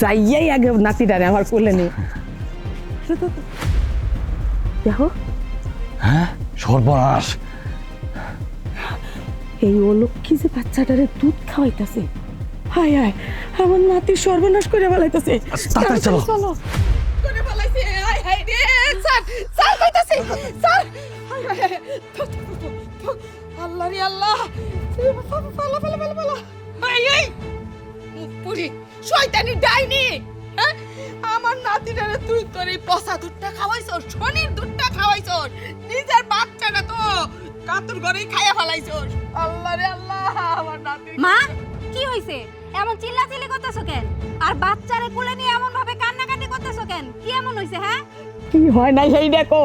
যাইয়াই আগে নাতিটারে আমার কোলে নে দেখো। হ্যাঁ, সর্বনাশ। এই অলক্ষী যে বাচ্চাটারে দুধ খাওয়াইতাছে, হায় হায় আমার নাতি সর্বনাশ করে ফেলাইতাছে। তাড়াতাড়ি চলো। চলো করে ফেলাইছে, হায় হায় রে স্যার স্যার কইতাছে স্যার, হায় হায় হায়, আল্লাহ রে আল্লাহ, পালা পালা পালা পালা। এই এই পুরি শয়তানি ডাইনি, হ্যাঁ আমার নাতিটারে তুই তোর এই পচা দুধটা খাওয়াইছস, শনির দুধটা খাওয়াইছস, নিজের বাচ্চাটা তো কাতুর ঘরেই খাইয়া ফেলাইছস। আল্লাহ রে আল্লাহ, আমার নাতি। মা কি হইছে? এমন চিল্লাচিল্লি করতেছো কেন? আর বাচ্চারে কোলে নিয়ে এমন ভাবে কান্নাকাটি করতেছো কেন? কি এমন হইছে? হ্যাঁ কি হয় না এই দেখো,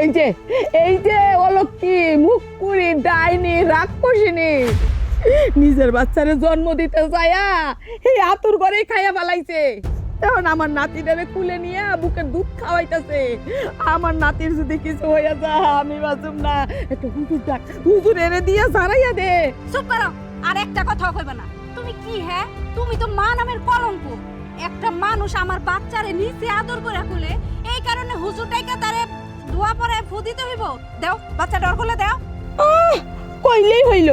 এই যে অলক্ষী মুখপুরি ডাইনি রাক্ষসিনী নিজের বাচ্চারে জন্ম দিতে যায়া এই আতুর ঘরেই খাইয়া ফেলাইছে। এখন আমার নাতিটারে কুলে নিয়ে বুকের দুধ খাওয়াইতেছে। আমার নাতির যদি কিছু হইয়া যায় আমি বাঁচুম না। একটা হুজুর ডাক, হুজুর এনে দিয়া সারাইয়া দে। চুপ করো, আর একটা কথা কইবে না। তুমি কি হ্যাঁ? তুমি তো মা নামের কলঙ্ক। একটা মানুষ আমার বাচ্চারে নিচে আদর করে কোলে, এই কারণে হুজুর ডাইকা তারে ধোয়া পরে ফু দিতে হইব। দাও বাচ্চাটার কোলে দাও। কইলেই হইল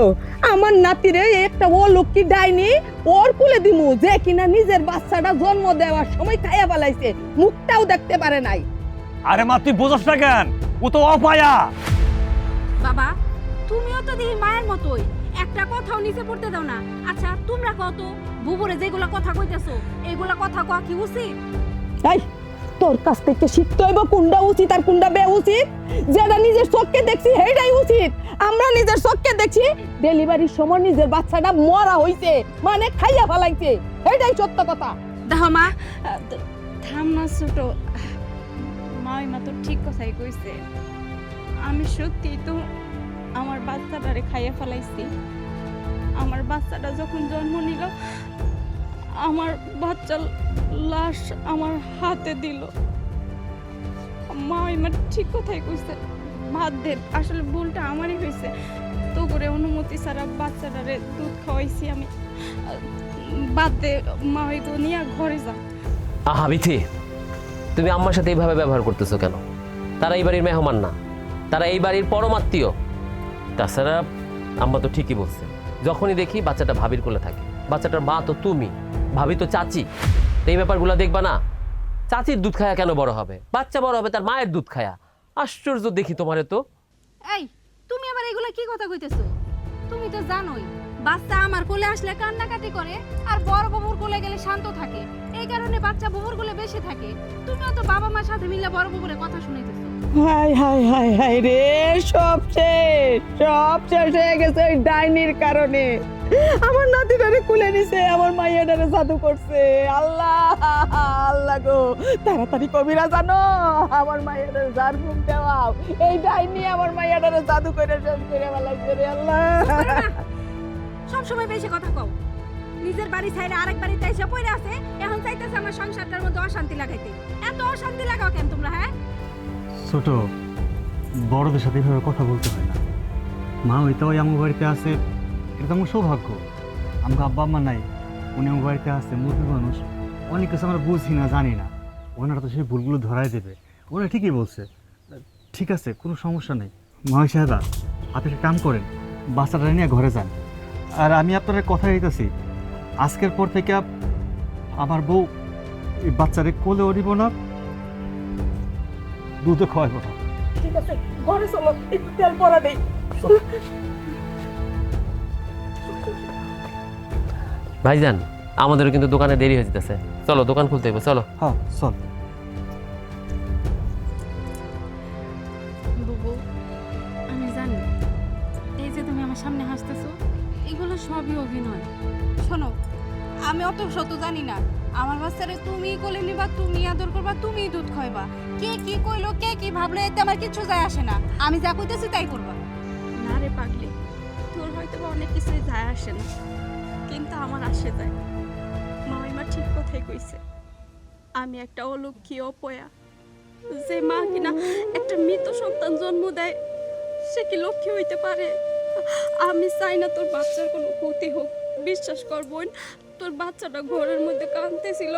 আমার নাতিরে একটা অলক্ষী ডাইনি ওর কুলে দিমু, যে কিনা নিজের বাচ্চাটা জন্ম দেওয়ার সময় খাইয়া ফেলাইছে, মুখটাও দেখতে পারে নাই। আরে মা, তুই বুঝছ না কেন? ও তো অপায়া। বাবা তুমিও তো দেখি মায়ের মতোই, একটা কথাও নিচে পড়তে দাও না। আচ্ছা তোমরা কত বুবুরে যেগুলা কথা কইতেছো, এইগুলা কথা কওয়া কি উচিত? এই তোর কাছ থেকে শিখতে হইব কোনটা উচিত আর কোনটা বেউচিত। যেটা নিজের চোখকে দেখছি সেইটাই উচিত। আমরা নিজের চোখকে দেখছি ডেলিভারির সময় নিজের বাচ্চাটা মরা হইছে, মানে খাইয়া ফেলাইছে, এইটাই সত্য কথা। দেখো মা, থাম না ছোট, মা তো ঠিক কথাই কইছে। আমি সত্যি তো আমার বাচ্চাটারে খাইয়া ফেলাইছি। আমার বাচ্চাটা যখন জন্ম নিল, আমার বাচ্চার লাশ আমার হাতে দিল। মা ঠিক কথাই কইছে, ভাত দে। আসলে ভুলটা আমারই হয়েছে, তো করে অনুমতি ছাড়া বাচ্চাটারে দুধ খাওয়াইছি আমি। বাদ দে মা, হয়তো নিয়ে ঘরে যা। আহা বিথি, তুমি আম্মার সাথে এইভাবে ব্যবহার করতেছো কেন? তারা এই বাড়ির মেহমান না, তারা এই বাড়ির পরমাত্মীয়। তাছাড়া আম্মা তো ঠিকই বলছে, যখনই দেখি বাচ্চাটা ভাবির কোলে থাকে। বাচ্চাটার মা তো তুমি, ভাবি তো চাচি। তো এই ব্যাপারগুলো দেখবা না? চাচির দুধ খায়া কেন বড় হবে? বাচ্চা বড় হবে তার মায়ের দুধ খায়া। আশ্চর্য দেখি তোমারে তো। এই তুমি আবার এগুলা কি কথা কইতেছো? তুমি তো জানোই বাচ্চা আমার কোলে আসলে কান্নাকাটি করে, আর বড় বাবুর কোলে গেলে শান্ত থাকে। এই কারণে বাচ্চা বাবুর কোলে বেশি থাকে। তুমিও তো বাবা মার সাথে মিলে বড় বাবুরে কথা শুনাইতেছো। হাই হাই হাই হাই রে, সব শেষ হয়ে গেছে ওই ডাইনির কারণে। আমার নাতিটারে কুলে নিছে, আমার মাইয়াটারে জাদু করছে। আল্লাহ আল্লাহ গো, তাড়াতাড়ি কবিরা জানো আমার মাইয়াটারে জার ঘুম দেওয়াও। এই ডাইনি আমার মাইয়াটারে জাদু করে শেষ করে ফেলাইছে রে আল্লাহ। সব সময় বেশি কথা কও। নিজের বাড়ি ছাইরে আরেক বাড়িতে এসে পড়ে আছে, এখন চাইতেছে আমার সংসারটার মধ্যে অশান্তি লাগাইতে। এত অশান্তি লাগাও কেন তোমরা? হ্যাঁ ছোট, বড়দের সাথে এভাবে কথা বলতে হয় না। মা হয়তো ওই আমার বাড়িতে আছে, এটা তো আমার সৌভাগ্য। আমাকে আব্বা আম্মা নাই, উনি আমার বাড়িতে আছে, মুরগি মানুষ। অনেক কিছু আমরা বুঝি না, জানি না। ওনারা তো সেই ভুলগুলো ধরাই দেবে। ওরা ঠিকই বলছে, ঠিক আছে, কোনো সমস্যা নেই। মহাই সাহেবা, আপনি একটা কাম করেন, বাচ্চাটা নিয়ে ঘরে যান। আর আমি আপনার কথা দিতেছি, আজকের পর থেকে আমার বউ এই বাচ্চারে কোলেও দিব না, দুধও খাওয়াইব না। ঠিক আছে, ঘরে চলো, একটু তেল পরা দেই। ভাইজান, আমাদেরও কিন্তু দোকানে দেরি হয়ে যেতেছে। চলো দোকান খুলতে হবে, চলো। হ্যাঁ চল। বুবু, আমি জানি এই যে তুমি আমার সামনে হাসতেছো, এগুলো সবই অভিনয়। শোনো, আমি অত শত জানি না। আমার বাচ্চারে তুমি কোলে নিবা, তুমি আদর করবা, তুমি দুধ খাইবা। কে কি কইলো, কে কি ভাবলো, এতে আমার কিছু যায় আসে না। আমি যা কইতেছি তাই করবা। না রে পাগলি, তোর হয়তো বা অনেক কিছুই যায় আসে না, কিন্তু আমার আসে যায়। মা ঠিক কথাই কইছে, আমি একটা অলক্ষী অপয়া। যে মা কিনা একটা মৃত সন্তান জন্ম দেয়, সে কি লক্ষ্মী হইতে পারে? আমি চাই না তোর বাচ্চার কোনো ক্ষতি হোক। বিশ্বাস কর বোন, তোর বাচ্চাটা ঘরের মধ্যে কাঁদতেছিল,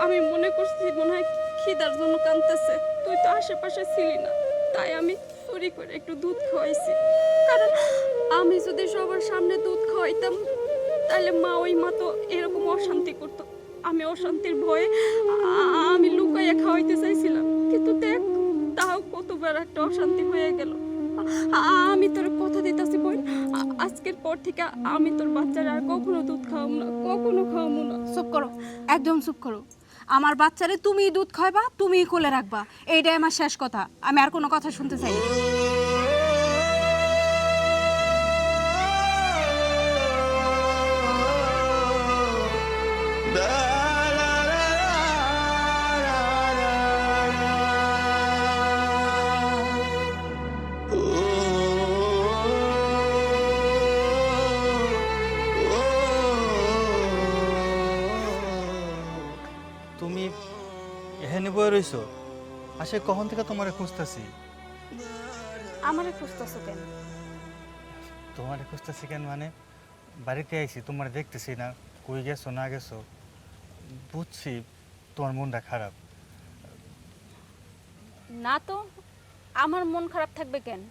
আমি মনে করছি মনে হয় খিদার জন্য কাঁদতেছে, তুই তো আশেপাশে ছিলি না, তাই আমি চুরি করে একটু দুধ খাওয়াইছি। কারণ আমি যদি সবার সামনে দুধ খাওয়াইতাম তাহলে ওই মা তো এরকম অশান্তি করতো। আমি অশান্তির ভয়ে আমি লুকাইয়া খাওয়াইতে চাইছিলাম, কিন্তু দেখ তাও কতবার একটা অশান্তি হয়ে গেল। আমি তোর কথা দিতেছি বোন, আজকের পর থেকে আমি তোর বাচ্চারা আর কখনো দুধ খাওয়াবো না, কখনো খাওয়াবো না। চুপ করো, একদম চুপ করো। আমার বাচ্চারে তুমিই দুধ খাওয়াবা, তুমিই কোলে রাখবা, এইটাই আমার শেষ কথা। আমি আর কোনো কথা শুনতে চাই না। তুমি এখানে বয়ে রইছো? আসে কখন থেকে তোমারে খুঁজতেছি। আমারে খুঁজতেছো কেন? তোমারে খুঁজতেছি কেন মানে বাড়িতে আইছি, তোমার দেখতেছি না, কই গেছো না গেছো। বুঝছি তোমার মনটা খারাপ। না তো, আমার মন খারাপ থাকবে কেন?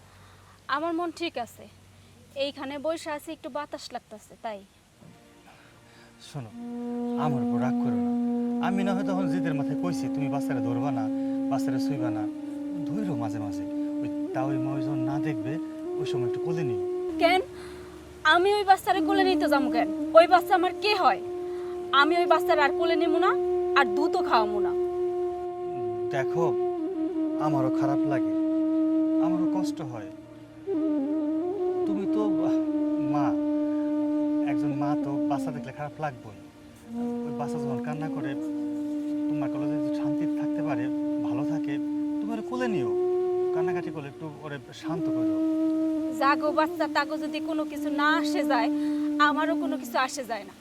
আমার মন ঠিক আছে, এইখানে বসে আছি, একটু বাতাস লাগতেছে তাই। শোনো, আমার উপর রাগ করো না। আমি না হয় তখন জিদের মাথায় কইছি তুমি বাচ্চারা ধরবা না, বাচ্চারা শুইবা না, ধরো মাঝে মাঝে। ওই তাও ওই ময়জন না দেখবে, ওই সময় একটু কোলে নিও। কেন আমি ওই বাচ্চারে কোলে নিতে যাবো কেন? ওই বাচ্চা আমার কে হয়? আমি ওই বাচ্চার আর কোলে নিব না, আর দুধও খাওয়াবো না। দেখো, আমারও খারাপ লাগে, আমারও কষ্ট হয়। তুমি তো মা, একজন মা তো বাচ্চা দেখলে খারাপ লাগবেই। ওই বাচ্চা যখন কান্না করে, তোমার কোলে যদি শান্তি থাকতে পারে, ভালো থাকে, তুমি ওরে কোলে নিও, কান্নাকাটি করলে একটু ওরে শান্ত করো। জাগো বাচ্চা তাগো যদি কোনো কিছু না আসে যায়, আমারও কোনো কিছু আসে যায় না।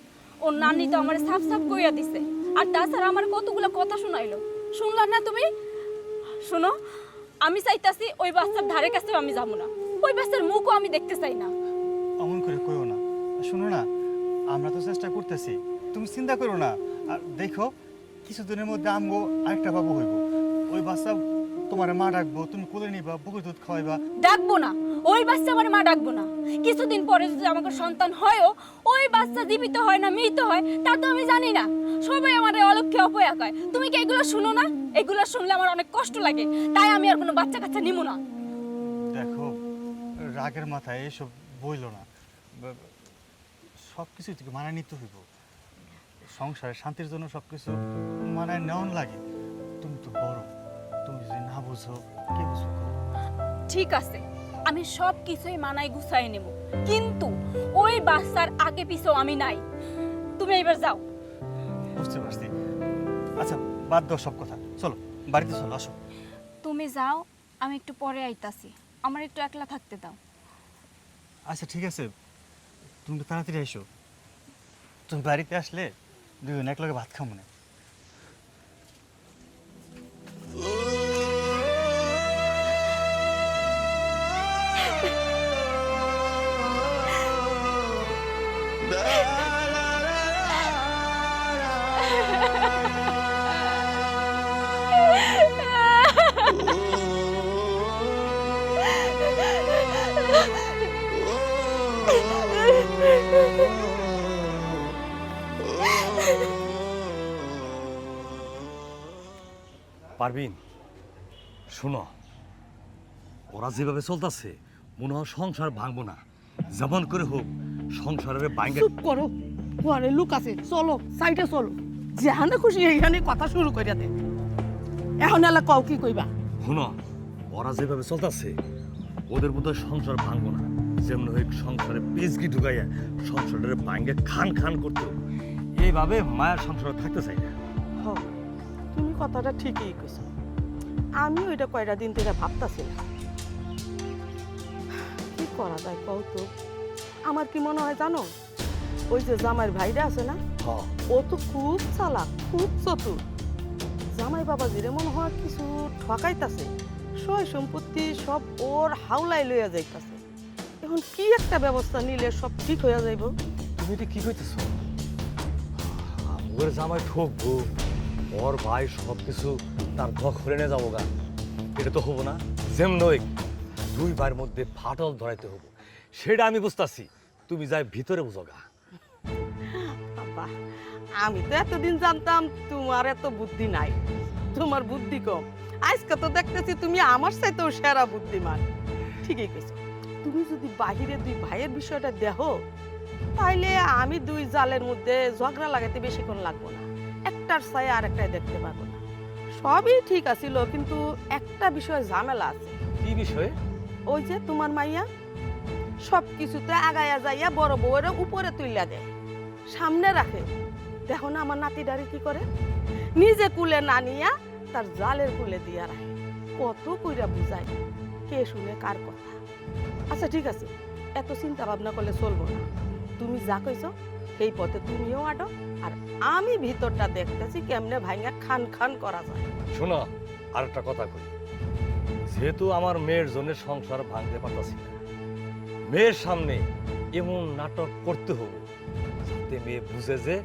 ওর নানি তো আমার সাফ সাফ কইয়া দিছে, আর তাছাড়া আমার কতগুলো কথা শোনাইলো, শুনলা না তুমি? শোনো, আমি চাইতাছি ওই বাচ্চার ধারে কাছেও আমি যাবো না, ওই বাচ্চার মুখও আমি দেখতে চাই না। অমন করে কইও না। শোনো না, আমরা তো চেষ্টা করতেছি, তুমি চিন্তা করো না। আর দেখো, কিছুদিনের মধ্যে আমগো আরেকটা বাবু হইব। ওই বাচ্চা তোমার মা ডাকবো, তুমি কোলে নিবা, বুকের দুধ খাওয়াইবা। ডাকবো না, ওই বাচ্চা আমার মা ডাকবো না। কিছুদিন পরে যদি আমাকে সন্তান হয়ও, ওই বাচ্চা জীবিত হয় না মৃত হয় তা তো আমি জানি না। সবাই আমার অলক্ষ্যে অপয়া কয়। তুমি কি এগুলো শুনো না? এগুলো শুনলে আমার অনেক কষ্ট লাগে, তাই আমি আর কোনো বাচ্চা কাচ্চা নিব না। দেখো, রাগের মাথায় এসব বইল না। সব কিছু থেকে মানায় নিতে হইব। সংসারে শান্তির জন্য সব কিছু মানায় নেওয়ান লাগে। তুমি তো বড়, তুমি যদি না বুঝো, কে বুঝবে? ঠিক আছে, আমি সব কিছুই মানাই গুছাই নেব, কিন্তু ওই বাচ্চার আগে পিছেও আমি নাই। তুমি এবার যাও। বুঝতে পারছি। আচ্ছা, বাদ দাও সব কথা, চলো বাড়িতে চলো, আসো। তুমি যাও, আমি একটু পরে আইতাছি, আমার একটু একলা থাকতে দাও। আচ্ছা ঠিক আছে, তুমি তো তাড়াতাড়ি এসো। তুমি বাড়িতে আসলে দুজন একলগে ভাত খাবো না। পারবিন, শোনো, ওরা যেভাবে চলতেছে মনে হয় সংসার ভাঙবো না। যেমন করে হোক সংসারের ভাঙে। চুপ করো, ঘরে লোক আছে, চলো সাইডে চলো, যেখানে খুশি এইখানে কথা শুরু করে দে। এখন এলা কও কি কইবা? শোনো, ওরা যেভাবে চলতেছে ওদের মতো সংসার ভাঙবো না। যেমন হোক সংসারে পেজকি ঢুকাইয়া সংসারের ভাঙে খান খান করতে হবে। এইভাবে মায়ের সংসারে থাকতে চাই না। হ, তুমি কথাটা ঠিকই কইছো। আমিও এটা কয়টা দিন থেকে ভাবতাছি না কি করা যায় কও তো। আমার কি মনে হয় জানো, ওই যে জামাইয়ের ভাইরা আছে না, ও তো খুব চালাক, খুব চতুর। জামাই বাবা জিরে মনে হয় কিছু ঠকাইতাছে, সয় সম্পত্তি সব ওর হাওলায় লইয়া যাইতাছে। এখন কি একটা ব্যবস্থা নিলে সব ঠিক হইয়া যাইব। তুমি এটা কি কইতেছ? ওর জামাই ঠকবো, ওর ভাই সব কিছু তার দখলে নিয়ে যাবো গা, এটা তো হবো না। যেমনই দুই ভাইয়ের মধ্যে ফাটল ধরাইতে হবো, সেটা আমি বুঝতেছি। তুমি যাই ভিতরে বুঝো গা। বাবা, আমি তো এতদিন জানতাম তোমার এত বুদ্ধি নাই, তোমার বুদ্ধি কম। আজকে তো দেখতেছি তুমি আমার চাইতেও সেরা বুদ্ধিমান। ঠিকই কইছো, তুমি যদি বাহিরে দুই ভাইয়ের বিষয়টা দেখো, তাইলে আমি দুই জালের মধ্যে ঝগড়া লাগাতে বেশিক্ষণ লাগবো না, একটার ছায় আর একটাই দেখতে পাবো না। সবই ঠিক আছিল, কিন্তু একটা বিষয় ঝামেলা আছে। কি বিষয়ে? ওই যে তোমার মাইয়া সব কিছুতে আগায়া যাইয়া বড় বউয়ের উপরে তুইলা দেয়, সামনে রাখে। দেখো না আমার নাতিডারি কি করে, নিজে কুলে না নিয়া তার জালের কুলে দিয়া রাখে। কত কইরা বুঝাই, কে শুনে কার কথা। আচ্ছা ঠিক আছে, এত চিন্তা ভাবনা করলে চলবো না। তুমি যা কইছো সেই পথে তুমিও আটো, আর আমি ভিতরটা দেখতেছি কেমনে ভাইঙ্গা খান খান করা যায়। শোনো, আর একটা কথা কই। যেহেতু আমার মেয়ের জন্য সংসার ভাঙতে পারতাছি না, মেয়ের সামনে এমন নাটক করতে হবে যাতে মেয়ে বুঝে যে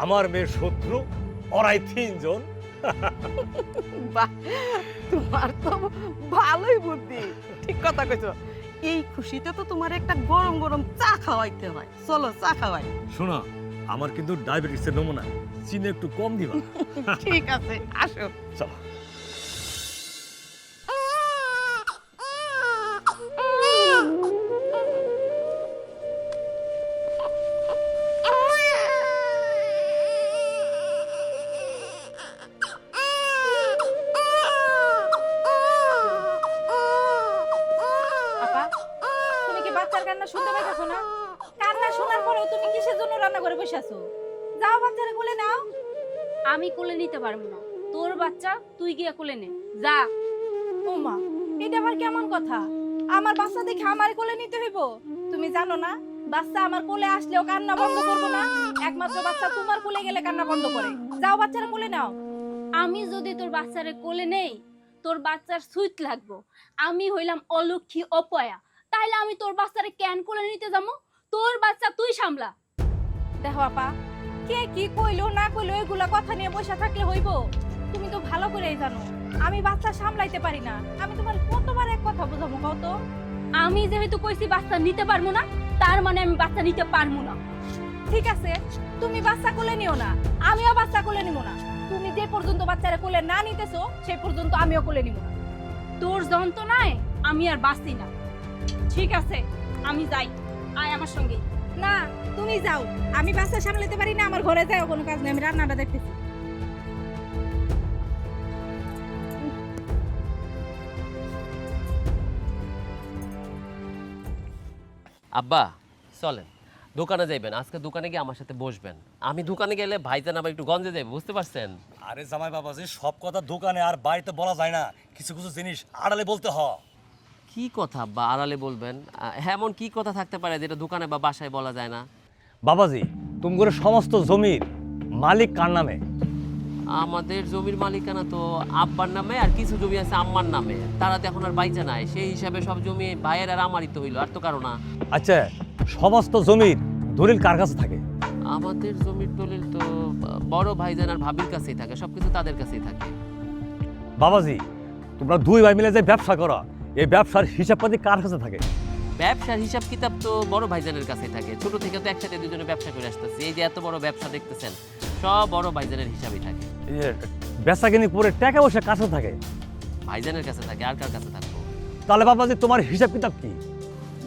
আমার মেয়ের শত্রু ওরাই তিনজন। বাহ, তোমার তো ভালোই বুদ্ধি, ঠিক কথা কইছো। এই খুশিতে তো তোমার একটা গরম গরম চা খাওয়াইতে হয়। চলো চা খাওয়াই। শোনো, আমার কিন্তু ডায়াবেটিসের নমুনা, চিনি একটু কম দিবা। ঠিক আছে, আসো। চলো। আপা, তুমি কি বাচ্চার কান্না শুনতে পাইতেছো না? কান্না শোনার পরেও তুমি কিসের জন্য রান্না করে বসে আছো? যাও বাচ্চারে কোলে নাও। আমি কোলে নিতে পারবো না, তোর বাচ্চা তুই গিয়া কোলে নে যা। ও মা, এটা আবার কেমন কথা? আমার বাচ্চা দেখে আমার কোলে নিতে হইব? তুমি জানো না বাচ্চা আমার কোলে আসলেও কান্না বন্ধ করবো না, একমাত্র বাচ্চা তোমার কোলে গেলে কান্না বন্ধ করে। যাও বাচ্চারে কোলে নাও। আমি যদি তোর বাচ্চারে কোলে নেই, তোর বাচ্চার সুইট লাগবো। আমি হইলাম অলক্ষী অপয়া, তাইলে আমি তোর বাচ্চারে কেন কোলে নিতে যাবো? তোর বাচ্চা তুই সামলা। দেখো আপা, কে কি কইলো না কইলো এগুলা কথা নিয়ে বসে থাকলে হইব? তুমি তো ভালো করেই জানো আমি বাচ্চা সামলাইতে পারি না। আমি তোমার কতবার এক কথা বোঝাবো কত? আমি যেহেতু কইছি বাচ্চা নিতে পারবো না, তার মানে আমি বাচ্চা নিতে পারবো না। ঠিক আছে, তুমি বাচ্চা কোলে নিও না, আমিও বাচ্চা কোলে নিব না। তুমি যে পর্যন্ত বাচ্চারা কোলে না নিতেছো সেই পর্যন্ত আমিও কোলে নিব না। তোর যন্ত্রণায় আমি আর বাঁচি না। ঠিক আছে, আমি যাই, আয় আমার সঙ্গে। না, তুমি যাও, আমি বাচ্চা সামলাতে পারি না। আমার ঘরে যাও, কোনো কাজ নেই, আমি রান্নাটা দেখতেছি। আব্বা চলেন দোকানে যাইবেন, আজকে দোকানে গিয়ে আমার সাথে বসবেন। আমি দোকানে গেলে ভাইজান আবার একটু গঞ্জে যাবে, বুঝতে পারছেন? আরে জামাই বাবাজি, সব কথা দোকানে আর বাড়িতে বলা যায় না, কিছু কিছু জিনিস আড়ালে বলতে হয়। কি কথা আব্বা আড়ালে বলবেন? এমন কি কথা থাকতে পারে যেটা দোকানে বা বাসায় বলা যায় না? বাবাজি, তুমি করে সমস্ত জমির মালিক কার নামে? আমাদের জমির মালিকানা তো আব্বার নামে, আর কিছু জমি আছে আম্মার নামে। তারা তো এখন আর বাইচা নাই, সেই হিসাবে সব জমি ভাইয়ের আর আমারই তো হইলো, আর তো কারো না। আচ্ছা, সমস্ত জমির দলিল কার কাছে থাকে? আমাদের জমির দলিল তো বড় ভাইজান আর ভাবির কাছেই থাকে, সবকিছু তাদের কাছেই থাকে। বাবাজি, তোমরা দুই ভাই মিলে যে ব্যবসা করো, এই ব্যবসার হিসাবপাতি কার কাছে থাকে? ব্যবসার হিসাব কিতাব তো বড় ভাইজানের কাছেই থাকে। ছোট থেকে তো একসাথে দুজনে ব্যবসা করে আসতেছি, এই যে এত বড় ব্যবসা দেখতেছেন সব বড় ভাইজানের হিসাবই থাকে। বেচা কিনি করে টাকা পয়সা কার কাছে থাকে? ভাইজানের কাছে থাকে, আর কার কাছে থাকবো? তাহলে বাবাজি তোমার হিসাব কিতাব কি?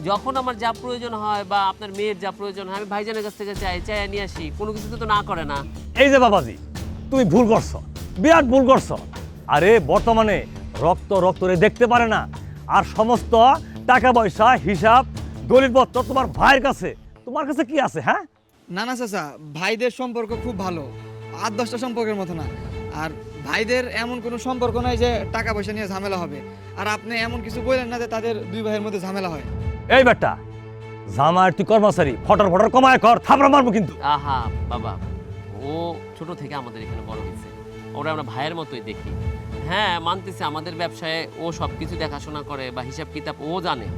যখন আমার যা প্রয়োজন হয় বা আপনার মেয়ের যা প্রয়োজন হয়, আমি ভাইজানের কাছ থেকে চাই নিয়ে আসি। কোনো কিছু তো না করে না। এই যে বাবাজি, তুমি ভুল করছো, বিরাট ভুল করছো। আরে বর্তমানে রক্ত রক্তরে দেখতে পারে না, আর সমস্ত টাকা পয়সা হিসাব দলিলপত্র তোমার ভাইয়ের কাছে। তোমার কাছে কি আছে? হ্যাঁ না না চাচা, ভাইদের সম্পর্ক খুব ভালো, 8-10টা সম্পর্কের মতো না। আর ভাইদের এমন কোনো সম্পর্ক নাই যে টাকা পয়সা নিয়ে ঝামেলা হবে। আর আপনি এমন কিছু বললেন না যে তাদের দুই ভাইয়ের মধ্যে ঝামেলা হয়। এই বেটা, জামাই তুই কর্মচারী, ফটর ফটর কমায় কর, থাপড়া মারবো কিন্তু। আহা বাবা, ও ছোট থেকে আমাদের এখানে বড় হয়েছে, ওরা আমরা ভাইয়ের মতোই দেখি। হ্যাঁ মানতেছি, আমাদের ব্যবসায় ও সব কিছু দেখাশোনা করে বা হিসাব কিতাব ও জানে।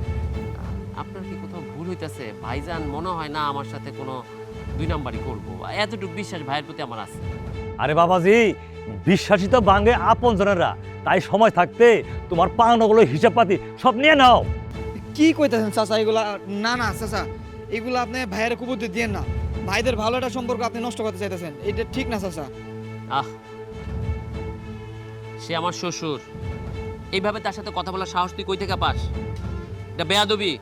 আপনার কি কোথাও ভুল হইতেছে? ভাইজান মনে হয় না আমার সাথে কোনো দুই নাম্বারই করবো, এতটুকু বিশ্বাস ভাইয়ের প্রতি আমার আছে। আরে বাবাজি, বিশ্বাসী তো ভাঙে আপন জনেরা, তাই সময় থাকতে তোমার পাওনাগুলো হিসাব পাতি সব নিয়ে নাও। কি কইতেছেন চাচা এগুলা? না না চাচা, এগুলো আপনি ভাইয়ের কুবুদ্ধি দিয়েন না। ভাইদের ভালো একটা সম্পর্ক আপনি নষ্ট করতে চাইতেছেন, এটা ঠিক না চাচা। আহ, সে আমার শ্বশুর, এইভাবে তার সাথে কথা বলার সাহস তুই কই থেকে পাস? এটা বেয়াদবি।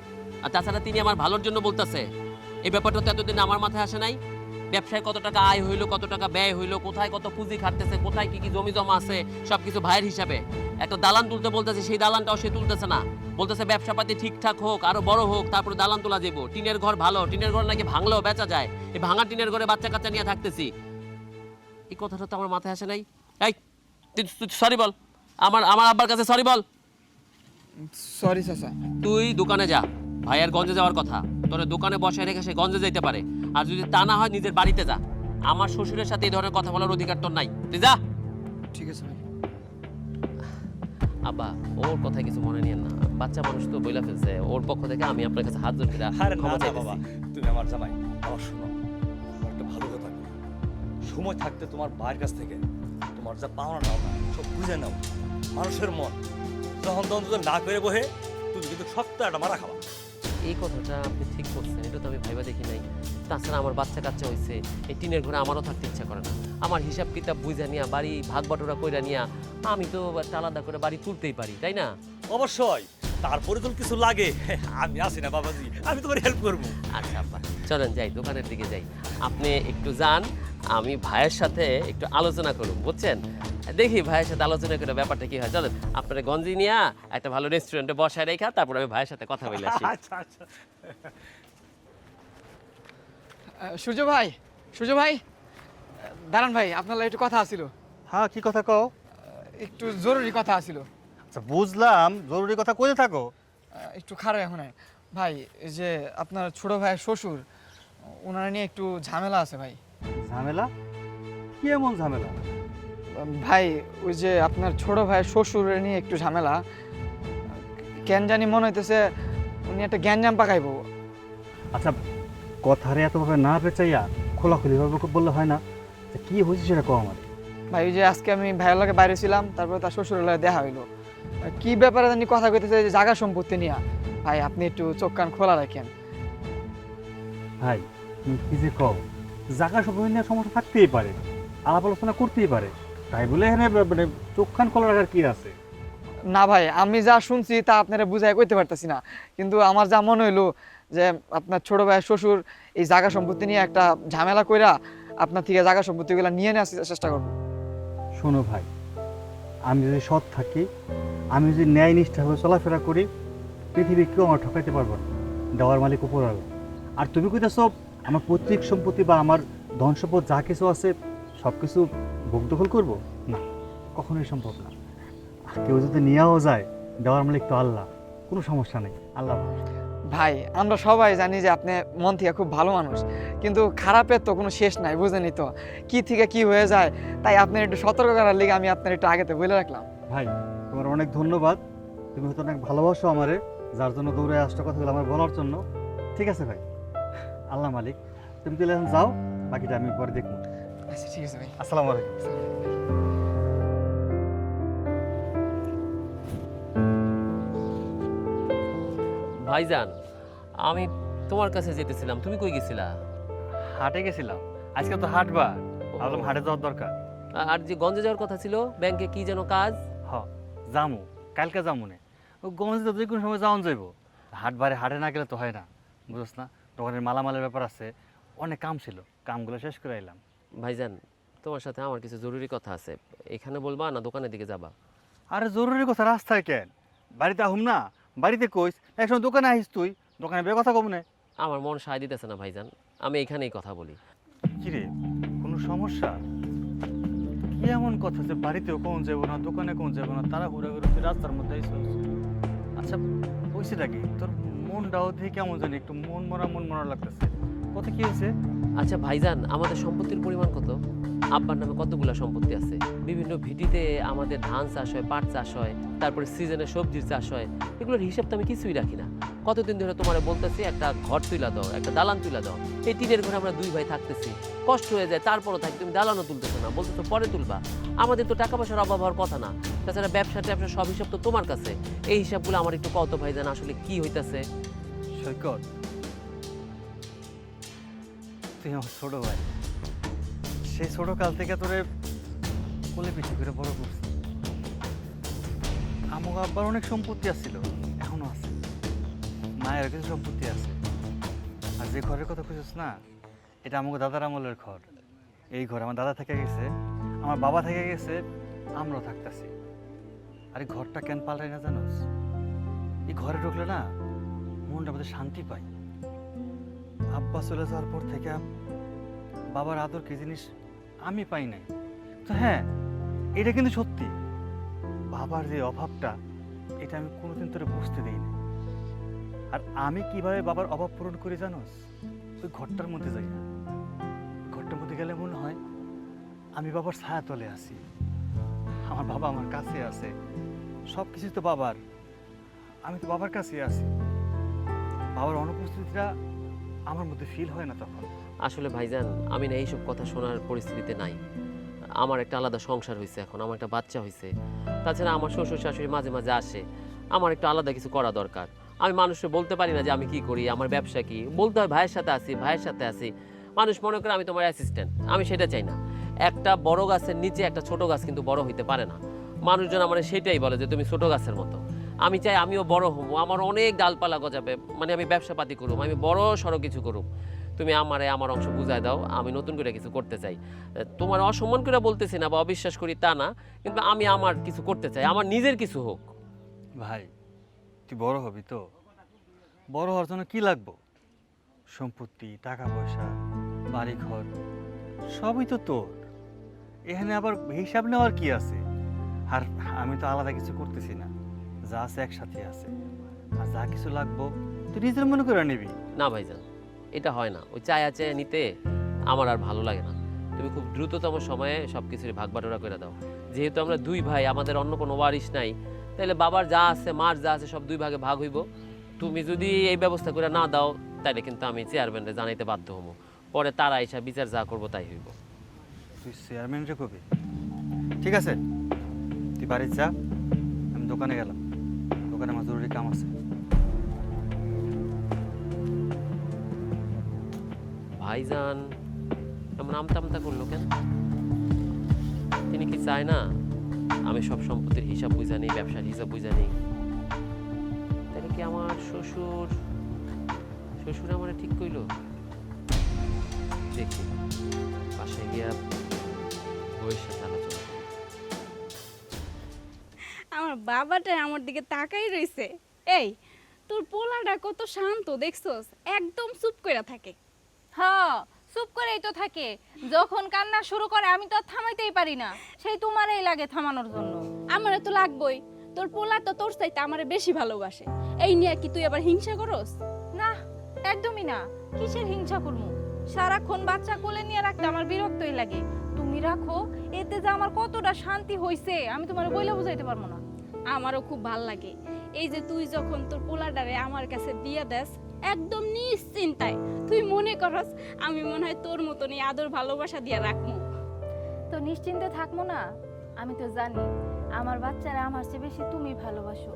আর তাছাড়া তিনি আমার ভালোর জন্য বলতেছে। এই ব্যাপারটা তো এতদিন আমার মাথায় আসে নাই। ব্যবসায় কত টাকা আয় হইলো, কত টাকা ব্যয় হইলো, কোথায় কত পুঁজি খাটতেছে, কোথায় কি কি জমি জমা আছে, সবকিছু ভাইয়ের হিসাবে। একটা দালান তুলতে বলতেছে, সেই দালানটাও সে তুলতেছে না। বলতেছে ব্যবসাপাতি ঠিকঠাক হোক, আরো বড় হোক, তারপরে দালান তোলা যাবো। টিনের ঘর ভালো, টিনের ঘর নাকি ভাঙলেও বেচা যায়। এই ভাঙা টিনের ঘরে বাচ্চা কাচ্চা নিয়ে থাকতেছি। এই কথাটা তো আমার মাথায় আসে নাই। এই তুই সরি বল, আমার আমার আব্বার কাছে সরি বল। সরি চাচা। তুই দোকানে যা, ভাইয়ার গঞ্জে যাওয়ার কথা, তোর দোকানে বসায় রেখে সে গঞ্জে যাইতে পারে। আর যদি তা না হয় নিজের বাড়িতে যা। আমার শ্বশুরের সাথে এই ধরনের কথা বলার অধিকার তোর নাই, তুই যা। ঠিক আছে ভাই। আব্বা, ওর কথা কিছু মনে নিয়েন না, বাচ্চা মানুষ তো বইলা ফেলছে। ওর পক্ষ থেকে আমি আপনার কাছে হাত জোর করে আরে না ক্ষমা না বাবা, চাইতেছি। তুমি আমার জামাই, আমার শোনো, আমার একটা ভালো কথা বলি। সময় থাকতে তোমার ভাইয়ের কাছ থেকে তোমার যা পাওনা নাও না, সব বুঝে নাও। মানুষের মন যখন তখন যদি না করে বহে, তুমি কিন্তু সপ্তাহে একটা মারা খাওয়া। এই কথাটা আপনি ঠিক করছেন, এটা তো আমি ভাইবা দেখি নাই। তাছাড়া আমার বাচ্চা কাচ্চা হয়েছে, এই টিনের ঘরে আমারও থাকতে ইচ্ছা করে না। আমার হিসাব কিতাব বুঝা নিয়া, বাড়ি ভাগ বাটোরা কইরা নিয়া আমি তো একটা আলাদা করে বাড়ি তুলতেই পারি, তাই না? অবশ্যই, তারপরে যদি কিছু লাগে আমি আছি না বাবাজি, আমি তোমার হেল্প করবো। আচ্ছা আব্বা, চলেন যাই, দোকানের দিকে যাই। আপনি একটু যান, আমি ভাইয়ের সাথে একটু আলোচনা করুন, বুঝছেন? দেখি ভাইয়ের সাথে আলোচনা করে ব্যাপারটা কি হয়। চলেন, আপনার গঞ্জি নিয়ে একটা ভালো রেস্টুরেন্টে বসায় রেখা, তারপর আমি ভাইয়ের সাথে কথা বলে আসি। আচ্ছা আচ্ছা। সূর্য ভাই, সূর্য ভাই, দাঁড়ান ভাই, আপনার একটু কথা আছিল। হ্যাঁ, কি কথা কও? একটু জরুরি কথা আছিল। আচ্ছা বুঝলাম, জরুরি কথা কইতে থাকো। একটু খারাপ এখন ভাই, এই যে আপনার ছোট ভাইয়ের শ্বশুর, ওনারা নিয়ে একটু ঝামেলা আছে ভাই। ঝামেলা? কি এমন ঝামেলা? ভাই ওই যে আপনার ছোট ভাইয়ের শ্বশুরের নিয়ে একটু ঝামেলা। কেন জানি মনে হইতেছে উনি একটা গ্যাঞ্জাম পাকাইবো। আচ্ছা, কথারে এতভাবে না পেঁচাইয়া খোলাখুলিভাবে বললে হয় না? যে কি হয়েছে সেটা কও আমার। ভাই ওই যে আজকে আমি ভাইয়ের লগে বাইরে ছিলাম, তারপরে তার শ্বশুরের লগে দেখা হইলো। কি ব্যাপারে জানি কথা কইতেছে, যে জায়গা সম্পত্তি নিয়ে। ভাই আপনি একটু চোখ কান খোলা রাখেন। ভাই তুমি কি যে কও, জায়গা সম্পত্তি নিয়ে সমস্যা থাকতেই পারে, আলাপ আলোচনা করতেই পারে, তাই বলে এখানে মানে চোখ কান খোলা রাখার কি আছে? না ভাই, আমি যা শুনছি তা আপনারা বুঝাই কইতে পারতেছি না, কিন্তু আমার যা মনে হইলো যে আপনার ছোট ভাইয়ের শ্বশুর এই জায়গা সম্পত্তি নিয়ে একটা ঝামেলা কইরা আপনার থেকে জায়গা সম্পত্তিগুলো নিয়ে নেওয়ার চেষ্টা করবো। শোনো ভাই, আমি যদি সৎ থাকি, আমি যদি ন্যায় নিষ্ঠাভাবে চলাফেরা করি, পৃথিবী কেউ আমার ঠকাইতে পারবো না, দেওয়ার মালিক উপর আলো। আর তুমি কইতেছো আমার পৈতৃক সম্পত্তি বা আমার ধন সম্পদ যা কিছু আছে সব কিছু ভোগ দখল করবো? না, কখনোই সম্ভব না। আর কেউ যদি নিয়েও যায়, দেওয়ার মালিক তো আল্লাহ, কোনো সমস্যা নেই, আল্লাহ মানুষ। ভাই আমরা সবাই জানি যে আপনি মন থেকে খুব ভালো মানুষ, কিন্তু খারাপের তো কোনো শেষ নাই, বুঝেনি তো কি থেকে কি হয়ে যায়। তাই আপনার একটু সতর্ক করার লিগে আমি আপনার একটু আগেতে বলে রাখলাম। ভাই তোমার অনেক ধন্যবাদ, তুমি হয়তো অনেক ভালোবাসো আমারে, যার জন্য দৌড়ে আসতে কথাগুলো আমার বলার জন্য। ঠিক আছে ভাই, আল্লাহ মালিক, তুমি তাহলে এখন যাও, বাকিটা আমি পরে দেখবো। আচ্ছা ঠিক আছে ভাই। আসসালামু আলাইকুম। ভাইজান, আমি তোমার কাছে যেতেছিলাম, তুমি কই গেছিলা? হাটে গেছিলাম, আজকে তো হাটবার, ভাবলাম হাটে যাওয়ার দরকার। আর যে গঞ্জে যাওয়ার কথা ছিল, ব্যাংকে কি যেন কাজ? হ, যামু, কালকে যামু নে। ও গঞ্জে তো যে কোনো সময় যাওয়ান যাইব, হাটবারে হাটে না গেলে তো হয় না, বুঝছ না? দোকানের মালামালের ব্যাপার আছে, অনেক কাম ছিল, কামগুলো শেষ করে এলাম। ভাইজান, তোমার সাথে আমার কিছু জরুরি কথা আছে, এখানে বলবা না দোকানের দিকে যাবা? আরে জরুরি কথা রাস্তায় কেন? বাড়িতে আহুম না, বাড়িতে কইস, একসময় দোকানে আহিস তুই, দোকানে বের কথা কম না। আমার মন সায় দিতেছে না ভাইজান, আমি এখানেই কথা বলি। কিরে, কোনো সমস্যা? কি এমন কথা যে বাড়িতেও কোন যাবো না, দোকানে কোন যাবো না, তারা ঘুরে ঘুরে তুই রাস্তার মধ্যে আইসিস? আচ্ছা হয়েছেটা কি? তোর মনটাও দেখে কেমন জানি একটু মন মরা লাগতেছে। কত কি হয়েছে? আচ্ছা ভাইজান, আমাদের সম্পত্তির পরিমাণ কত? আব্বার নামে কতগুলা সম্পত্তি আছে, বিভিন্ন ভিটিতে আমাদের ধান চাষ হয়, পাট চাষ হয়, তারপরে সিজনে সবজির চাষ হয়, এগুলোর হিসাব তো আমি কিছুই রাখি না। কতদিন ধরে তোমার বলতেছি একটা ঘর তুইলা দাও, একটা দালান তুইলা দাও। এই টিনের ঘরে আমরা দুই ভাই থাকতেছি, কষ্ট হয়ে যায়, তারপরও থাকি, তুমি দালানও তুলতেছো না, বলতেছো পরে তুলবা। আমাদের তো টাকা পয়সার অভাব হওয়ার কথা না। তাছাড়া ব্যবসা ট্যাবসা সব হিসাব তো তোমার কাছে, এই হিসাবগুলো আমার একটু কত ভাইজান আসলে কি হইতাছে। সৈকত, তুই আমার ছোট ভাই, সেই ছোট কাল থেকে তোরে কোলে পিঠে করে বড় করছি। আমার আব্বার অনেক সম্পত্তি আছিল, এখনো আছে, মায়ের কিছু সম্পত্তি আছে। আর যে ঘরের কথা খুঁজছিস না, এটা আমাকে দাদার আমলের ঘর। এই ঘর আমার দাদা থেকে গেছে, আমার বাবা থেকে গেছে, আমরাও থাকতেছি। আর এই ঘরটা কেন পাল্টাই না জানোস? এই ঘরে ঢুকলে না মনটা মধ্যে শান্তি পাই। আব্বা চলে যাওয়ার পর থেকে বাবার আদর কি জিনিস আমি পাই নাই। তো হ্যাঁ, এটা কিন্তু সত্যি, বাবার যে অভাবটা এটা আমি কোনোদিন তোরে বুঝতে দিই না। আর আমি কিভাবে বাবার অভাব পূরণ করি জানোস? ওই ঘরটার মধ্যে যাই না, ঘরটার মধ্যে গেলে মনে হয় আমি বাবার ছায়া তলে আছি, আমার বাবা আমার কাছে আছে, সব কিছু তো বাবার, আমি তো বাবার কাছে আছি। বাবার অনুপস্থিতিটা আমার মধ্যে ফিল হয় না তখন। আসলে ভাইজান, আমি না এইসব কথা শোনার পরিস্থিতিতে নাই। আমার একটা আলাদা সংসার হয়েছে, এখন আমার একটা বাচ্চা হয়েছে। তাছাড়া আমার শ্বশুর শাশুড়ি মাঝে মাঝে আসে, আমার একটু আলাদা কিছু করা দরকার। আমি মানুষকে বলতে পারি না যে আমি কি করি, আমার ব্যবসা কি। বলতে হয় ভাইয়ের সাথে আছি, ভাইয়ের সাথে আছি। মানুষ মনে করে আমি তোমার অ্যাসিস্ট্যান্ট, আমি সেটা চাই না। একটা বড় গাছের নিচে একটা ছোট গাছ কিন্তু বড় হইতে পারে না। মানুষজন আমার সেটাই বলে যে তুমি ছোট গাছের মতো। আমি চাই আমিও বড় হবো, আমার অনেক ডালপালা গজাবে, মানে আমি ব্যবসাপাতি করুম, আমি বড় সড়ো কিছু করুম। তুমি আমারে আমার অংশ বুঝায় দাও, আমি নতুন করে কিছু করতে চাই। তোমার অসম্মান করে বলতেছি না বা অবিশ্বাস করি তা না, কিন্তু আমি আমার কিছু করতে চাই, আমার নিজের কিছু হোক। ভাই, তুই বড় হবি তো, বড় হওয়ার জন্য কি লাগবো? সম্পত্তি, টাকা পয়সা, বাড়ি ঘর সবই তো তোর। এখানে আবার হিসাব নেওয়ার কি আছে? আর আমি তো আলাদা কিছু করতেছি না, যা আছে একসাথে আছে। আর যা কিছু লাগবো তুই নিজের মনে করে নিবি। না ভাইজান, এটা হয় না। ওই চায়া চায়া নিতে আমার আর ভালো লাগে না। তুমি খুব দ্রুততম সময়ে সব কিছুর ভাগ বাটোয়ারা করে দাও। যেহেতু আমরা দুই ভাই, আমাদের অন্য কোনো ওয়ারিশ নাই, তাহলে বাবার যা আছে, মার যা আছে, সব দুই ভাগে ভাগ হইব। তুমি যদি এই ব্যবস্থা করে না দাও, তাইলে কিন্তু আমি চেয়ারম্যানরে জানাইতে বাধ্য হবো। পরে তারা এসে বিচার যা করবো তাই হইব। তুই চেয়ারম্যানরে কবি? ঠিক আছে, তুই বাড়ি যা, আমি দোকানে গেলাম, দোকানে আমার জরুরি কাম আছে। ভাইজান এমন আমতা আমতা করলো কেন? তিনি কি চায় না আমি সব সম্পত্তির হিসাব বুঝা নেই, ব্যবসার হিসাব বুঝা নেই? তাহলে কি আমার শ্বশুর আমার ঠিক কইলো? দেখি বাসায় গিয়া বউয়ের সাথে আলোচনা করি। আমার বাবাটা আমার দিকে তাকাই রইছে। এই, তোর পোলাটা কত শান্ত দেখছস, একদম চুপ কইরা থাকে। হ্যাঁ, চুপ করেই তো থাকে। যখন কান্না শুরু করে আমি তো আর থামাইতেই পারি না, সেই তোমারই লাগে থামানোর জন্য। আমারে তো লাগবই, তোর পোলা তো তোর চাইতে আমারে বেশি ভালোবাসে। এই নিয়ে কি তুই আবার হিংসা করস? না, একদমই না। কিসের হিংসা করবো? সারাক্ষণ বাচ্চা কোলে নিয়ে রাখতে আমার বিরক্তই লাগে। তুমি রাখো, এতে যে আমার কতটা শান্তি হইছে আমি তোমার বইলে বুঝাইতে পারবো না। আমারও খুব ভাল লাগে এই যে তুই যখন তোর পোলাডারে আমার কাছে দিয়ে দেস, একদম নিশ্চিন্তায় তুই মনে করস আমি মনে হয় তোর মতনই আদর ভালোবাসা দিয়ে রাখবো। তো নিশ্চিন্তে থাকবো না? আমি তো জানি আমার বাচ্চারা আমার চেয়ে বেশি তুমি ভালোবাসো।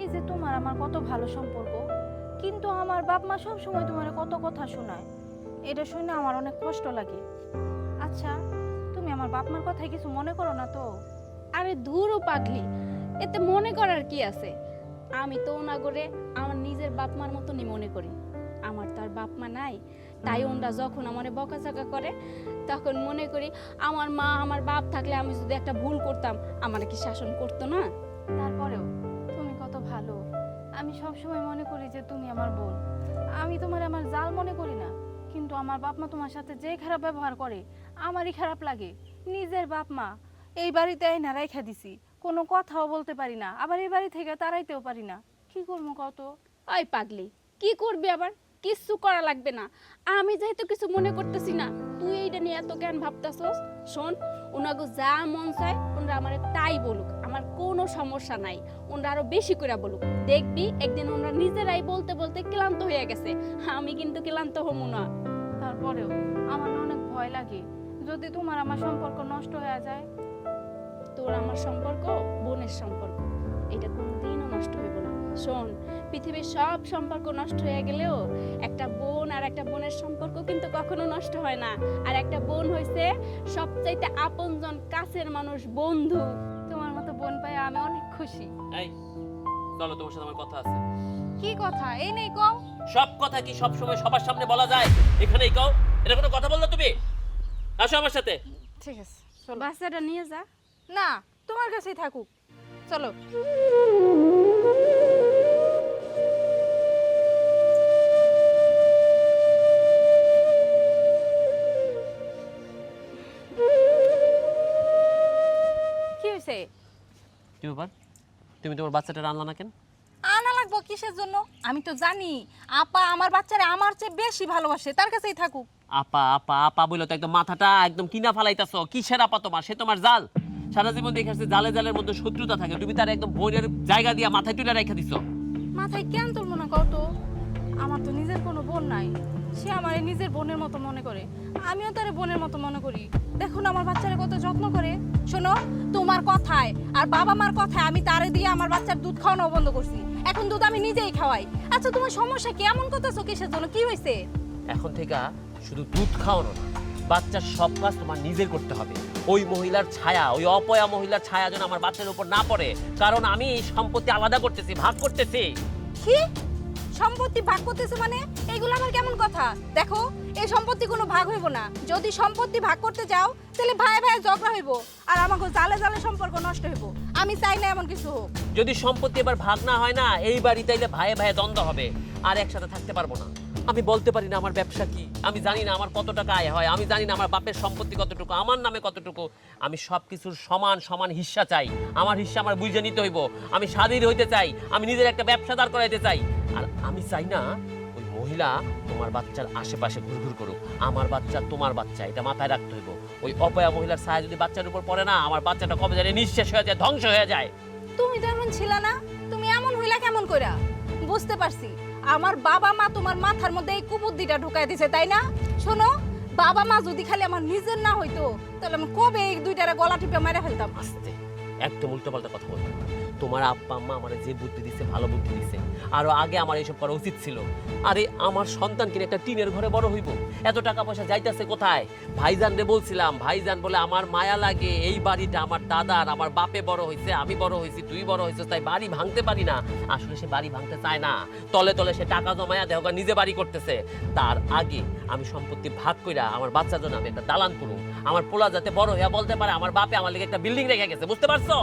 এই যে তোমার আমার কত ভালো সম্পর্ক, কিন্তু আমার বাপ মা সব সময় তোমার কত কথা শোনায়, এটা শুনে আমার অনেক কষ্ট লাগে। আচ্ছা, তুমি আমার বাপ মার কথায় কিছু মনে করো না তো? আরে ধুরো পাগলি, এতে মনে করার কি আছে? আমি তো না করে আমার নিজের বাপ মার মতনই মনে করি। আমার তার বাপ মা নাই, তাই ওনরা যখন আমারে বকাঝকা করে তখন মনে করি আমার মা আমার বাপ থাকলে আমি যদি একটা ভুল করতাম আমারে কি শাসন করতো না? তারপরেও তুমি কত ভালো। আমি সব সময় মনে করি যে তুমি আমার বোন। আমি তোমার আমার জাল মনে করি না, কিন্তু আমার বাপ মা তোমার সাথে যে খারাপ ব্যবহার করে আমারই খারাপ লাগে। নিজের বাপ মা এই বাড়িতে না রাইখা দিছি, কোনো কথাও বলতে পারি না, আবার এই বাড়ি থেকে তাড়াইতেও পারি না। কি করবো কত? ওই পাগলি, কি করবি আবার? কিচ্ছু করা লাগবে না। আমি যেহেতু কিছু মনে করতেছি না, তুই এইটা নিয়ে এত জ্ঞান ভাবতাছস। শোন, ওনাকে যা মন চায় ওনারা আমার তাই বলুক, আমার কোনো সমস্যা নাই। ওনারা আরো বেশি করে বলুক, দেখবি একদিন ওনারা নিজেরাই বলতে বলতে ক্লান্ত হয়ে গেছে। আমি কিন্তু ক্লান্ত হবো না। তারপরেও আমার না অনেক ভয় লাগে, যদি তোমার আমার সম্পর্ক নষ্ট হয়ে যায়। তোর আমার সম্পর্ক বোনের সম্পর্ক, এটা কোনোদিনও নষ্ট হইব না। শোন, পৃথিবীর সব সম্পর্ক নষ্ট হয়ে গেলেও একটা বোন আর একটা বোনের সম্পর্ক কিন্তু কখনো নষ্ট হয় না। আর একটা বোন হইছে সবচাইতে আপনজন, কাছের মানুষ, বন্ধু। তোমার মতো বোন পাই আমি অনেক খুশি। এই চলো, তোমার সাথে আমার কথা আছে। কি কথা? এই নেই কও। সব কথা কি সব সময় সবার সামনে বলা যায়? এখানেই কও। এটা কোনো কথা বললে তুমি? আসো আমার সাথে। ঠিক আছে চলো। বাচ্চাটা নিয়ে যা। না, তোমার কাছেই থাকুক, চলো। কি হয়েছে? কি ব্যাপার? তুমি তোমার বাচ্চাটা আনলা না কেন? আনা লাগবো কিসের জন্য? আমি তো জানি আপা আমার বাচ্চারে আমার চেয়ে বেশি ভালোবাসে, তার কাছেই থাকুক। আপা আপা আপা বলে তো একদম মাথাটা একদম কিনা ফালাইতাছো। কিসের আপা তোমার? সে তোমার জাল। সারা জীবন দেখেছে জালে জালের মধ্যে শত্রুতা থাকে, তুমি তার একদম বোনের জায়গা দিয়া মাথায় তুলে রেখে দিছো। মাথায় কেন তুলবো না কত? আমার তো নিজের কোনো বোন নাই, সে আমার নিজের বোনের মতো মনে করে, আমিও তার বোনের মতো মনে করি। দেখো না আমার বাচ্চারে কত যত্ন করে। শোনো, তোমার কথায় আর বাবা মার কথায় আমি তারে দিয়ে আমার বাচ্চার দুধ খাওয়ানো বন্ধ করছি। এখন দুধ আমি নিজেই খাওয়াই। আচ্ছা তোমার সমস্যা কি? এমন করতেছো কিসের জন্য? কি হয়েছে? এখন থেকে শুধু দুধ খাওয়ানো না, বাচ্চার সব কাজ তোমার নিজের করতে হবে। ওই মহিলার ছায়া, ওই অপয়া মহিলার ছায়া যেন আমার বাচ্চার উপর না পড়ে, কারণ আমি এই সম্পত্তি আলাদা করতেছি, ভাগ করতেছি। কি সম্পত্তি ভাগ করতেছে মানে? এগুলো আমার কেমন কথা? দেখো, এই সম্পত্তি কোনো ভাগ হইব না। যদি সম্পত্তি ভাগ করতে যাও তাহলে ভাই ভাই ঝগড়া হইব, আর আমাকে জালে জালে সম্পর্ক নষ্ট হইব। আমি চাই না এমন কিছু হোক। যদি সম্পত্তি এবার ভাগ না হয় না, এই বাড়ি তাইলে ভাইয়ে ভাইয়ে দ্বন্দ্ব হবে, আর একসাথে থাকতে পারবো না। আমি বলতে পারি না আমার ব্যবসা কি, আমি জানি না আমার কত টাকা আয় হয়, আমি জানি না আমার বাপের সম্পত্তি কতটুকু, আমার নামে কতটুকু। আমি সব কিছুর সমান সমান হিস্সা চাই। আমার হিস্সা আমার বুঝে নিতে হইব। আমি স্বাধীন হইতে চাই, আমি নিজের একটা ব্যবসা দাঁড় করাইতে চাই। আর আমি চাই না ওই মহিলা তোমার বাচ্চার আশেপাশে ঘুরঘুর করুক। আমার বাচ্চা তোমার বাচ্চা, এটা মাথায় রাখতে হইব। ওই অপয়া মহিলার ছায়া যদি বাচ্চার উপর পড়ে না, আমার বাচ্চাটা কবে জানি নিঃশেষ হয়ে যায়, ধ্বংস হয়ে যায়। তুমি তো এমন ছিলা না, তুমি এমন হইলা কেমন কইরা? বুঝতে পারছি, আমার বাবা মা তোমার মাথার মধ্যে এই কুবুদ্ধিটা ঢুকাই দিছে, তাই না? শোনো, বাবা মা যদি খালি আমার নিজের না হইতো তাহলে আমি কবে এই দুইটারে গলা টিপে মেরে ফেলতাম। আস্তে, একদম উল্টোপাল্টা কথা বলবো না। তোমার আব্বা আম্মা আমার যে বুদ্ধি দিচ্ছে, ভালো বুদ্ধি দিচ্ছে। আরো আগে আমার এইসব করা উচিত ছিল। আরে আমার সন্তান কিনে একটা টিনের ঘরে বড় হইব, এত টাকা পয়সা যাইতেছে কোথায়? ভাইজান রে বলছিলাম, ভাইজান বলে আমার মায়া লাগে, এই বাড়িটা আমার দাদার, আমার বাপে বড় হয়েছে, আমি বড় হয়েছি, তুই বড় হয়েছিস, তাই বাড়ি ভাঙতে পারি না। আসলে সে বাড়ি ভাঙতে চায় না, তলে তলে সে টাকা জমায়া দেহকা নিজে বাড়ি করতেছে। তার আগে আমি সম্পত্তি ভাগ কইরা আমার বাচ্চার জন্য আমি একটা দালান করুম, আমার পোলা যাতে বড় হইয়া বলতে পারে আমার বাপে আমার লিগে একটা বিল্ডিং রেখে গেছে। বুঝতে পারছো?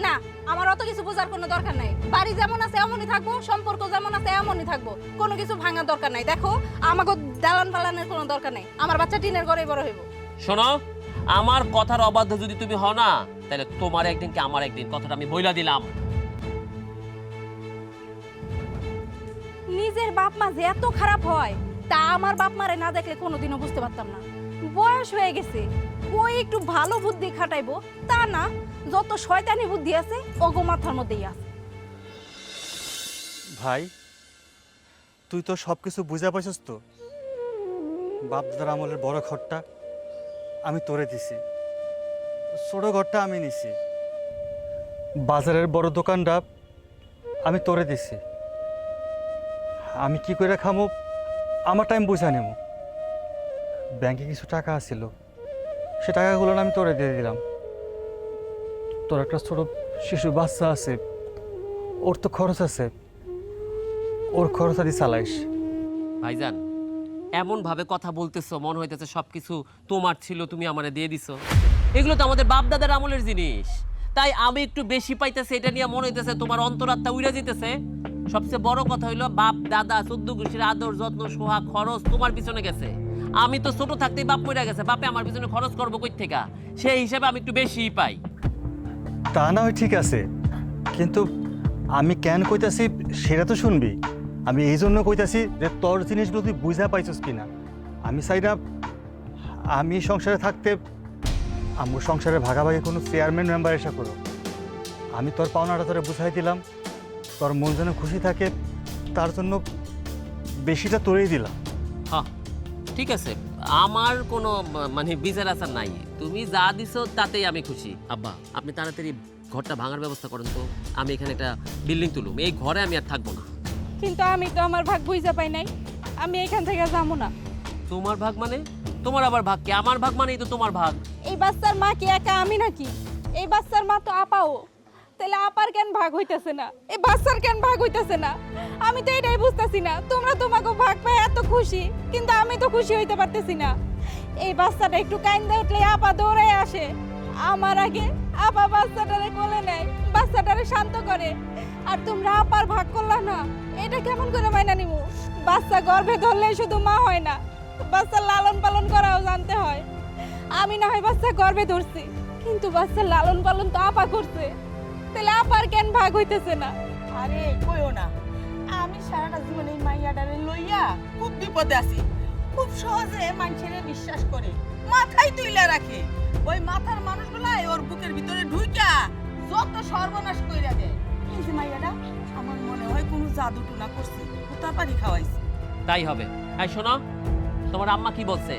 না, আমার অত কিছু বোঝার কোনো দরকার নাই। বাড়ি যেমন আছে এমনই থাকবো, সম্পর্ক যেমন আছে এমনই থাকবো, কোনো কিছু ভাঙার দরকার নাই। দেখো, আমাকে দালান পালানের কোনো দরকার নাই, আমার বাচ্চা টিনের ঘরেই বড় হইব। শোনো, আমার কথার অবাধ্য যদি তুমি হও না, তাহলে তোমার একদিন কি আমার একদিন, কথাটা আমি বইলা দিলাম। নিজের বাপ মা যে এত খারাপ হয় তা আমার বাপ মারে না দেখলে কোনোদিনও বুঝতে পারতাম না। বয়স হয়ে গেছে, ওই একটু ভালো বুদ্ধি খাটাইবো তা না, যত শয়তানি বুদ্ধি আছে ওগো মাথার মধ্যেই আছে। ভাই, তুই তো সব কিছু বুঝা পাইছিস তো? বাপ দাদার আমলের বড় ঘরটা আমি তোরে দিছি, ছোট ঘরটা আমি নিছি, বাজারের বড় দোকানটা আমি তোরে দিছি। আমি কি করে খামো আমার টাইম বুঝা নেব। ব্যাংকে কিছু টাকা আছিল, সে টাকাগুলো আমি তোরে দিয়ে দিলাম। তোর একটা ছোট শিশু বাচ্চা আছে, ওর তো খরচ আছে, ওর খরচ আদি চালাইস। ভাইজান, এমন ভাবে কথা বলতেছো মনে হইতেছে সবকিছু তোমার ছিল, তুমি আমারে দিয়ে দিছো। এগুলো তো আমাদের বাপ দাদার আমলের জিনিস, তাই আমি একটু বেশি পাইতেছি, এটা নিয়ে মনে হইতেছে তোমার অন্তরাত্মা উড়ে যেতেছে। সবচেয়ে বড় কথা হইলো বাপ দাদা 14 গোষ্ঠীর আদর যত্ন সোহাগ খরচ তোমার পিছনে গেছে। আমি তো ছোট থাকতেই বাপ মরে গেছে, বাপে আমার পিছনে খরচ করবো কই থেকে? সেই হিসেবে আমি একটু বেশিই পাই। তা না হয় ঠিক আছে, কিন্তু আমি কেন কইতাছি সেটা তো শুনবি। আমি এই জন্য কইতাছি যে তোর জিনিসগুলো তুই বুঝা পাইছিস কিনা। আমি চাই না আমি সংসারে থাকতে আমার সংসারে ভাগাভাগি কোনো চেয়ারম্যান মেম্বার এসে করো। আমি তোর পাওনাটা তোরে বুঝাই দিলাম, তোর মন যেন খুশি থাকে তার জন্য বেশিটা তোরেই দিলাম। হ্যাঁ ঠিক আছে, আমার কোনো মানে বিচার আচার নাই, তুমি যা দিছো তাতেই আমি খুশি। আব্বা আপনি তাড়াতাড়ি ঘরটা ভাঙার ব্যবস্থা করেন তো, আমি এখানে একটা বিল্ডিং তুলুম, এই ঘরে আমি আর থাকবো না। কিন্তু আমি তো আমার ভাগ বুঝা পাই নাই, আমি এখান থেকে যাবো না। তোমার ভাগ মানে? তোমার আবার ভাগ কি? আমার ভাগ মানেই তো তোমার ভাগ। এই বাচ্চার মা কি একা আমি নাকি? এই বাচ্চার মা তো আপাও, তাহলে আপার কেন ভাগ হইতেছে না, এই বাচ্চার কেন ভাগ হইতেছে না? আমি তো এটাই বুঝতেছি না। তোমরা তোমাকে ভাগ পায় এত খুশি, কিন্তু আমি তো খুশি হইতে পারতেছি না। এই বাচ্চাটা একটু কাইন্দা উঠলে আপা দৌড়ে আসে আমার আগে, আপা বাচ্চাটারে কোলে নেয়, বাচ্চাটারে শান্ত করে, আর তোমরা আপার ভাগ করলা না। এটা কেমন করে মাইনা নিমু? বাচ্চা গর্ভে ধরলে শুধু মা হয় না, বাচ্চা লালন পালন করাও জানতে হয়। আমি না হয় বাচ্চা গর্ভে ধরছি, কিন্তু বাচ্চা লালন পালন তো আপা করছে, তাহলে আপার কেন ভাগ হইতেছে না? আরে কইও না, আমি সারাটা জীবন এই মাইয়াটারে লইয়া খুব বিপদে আছি। খুব সহজে মানুষের বিশ্বাস করে, মাথায় তুইলা রাখে। ওই মাথার মানুষগুলাই ওর বুকের ভিতরে ঢুইকা যত সর্বনাশ কইরা দেয়। এই যে মাইয়াটা আমার মনে হয় কোনো জাদু টুনা করছে, হুতাপানি খাওয়াইছে। তাই হবে। এই শোনো, তোমার আম্মা কি বলছে?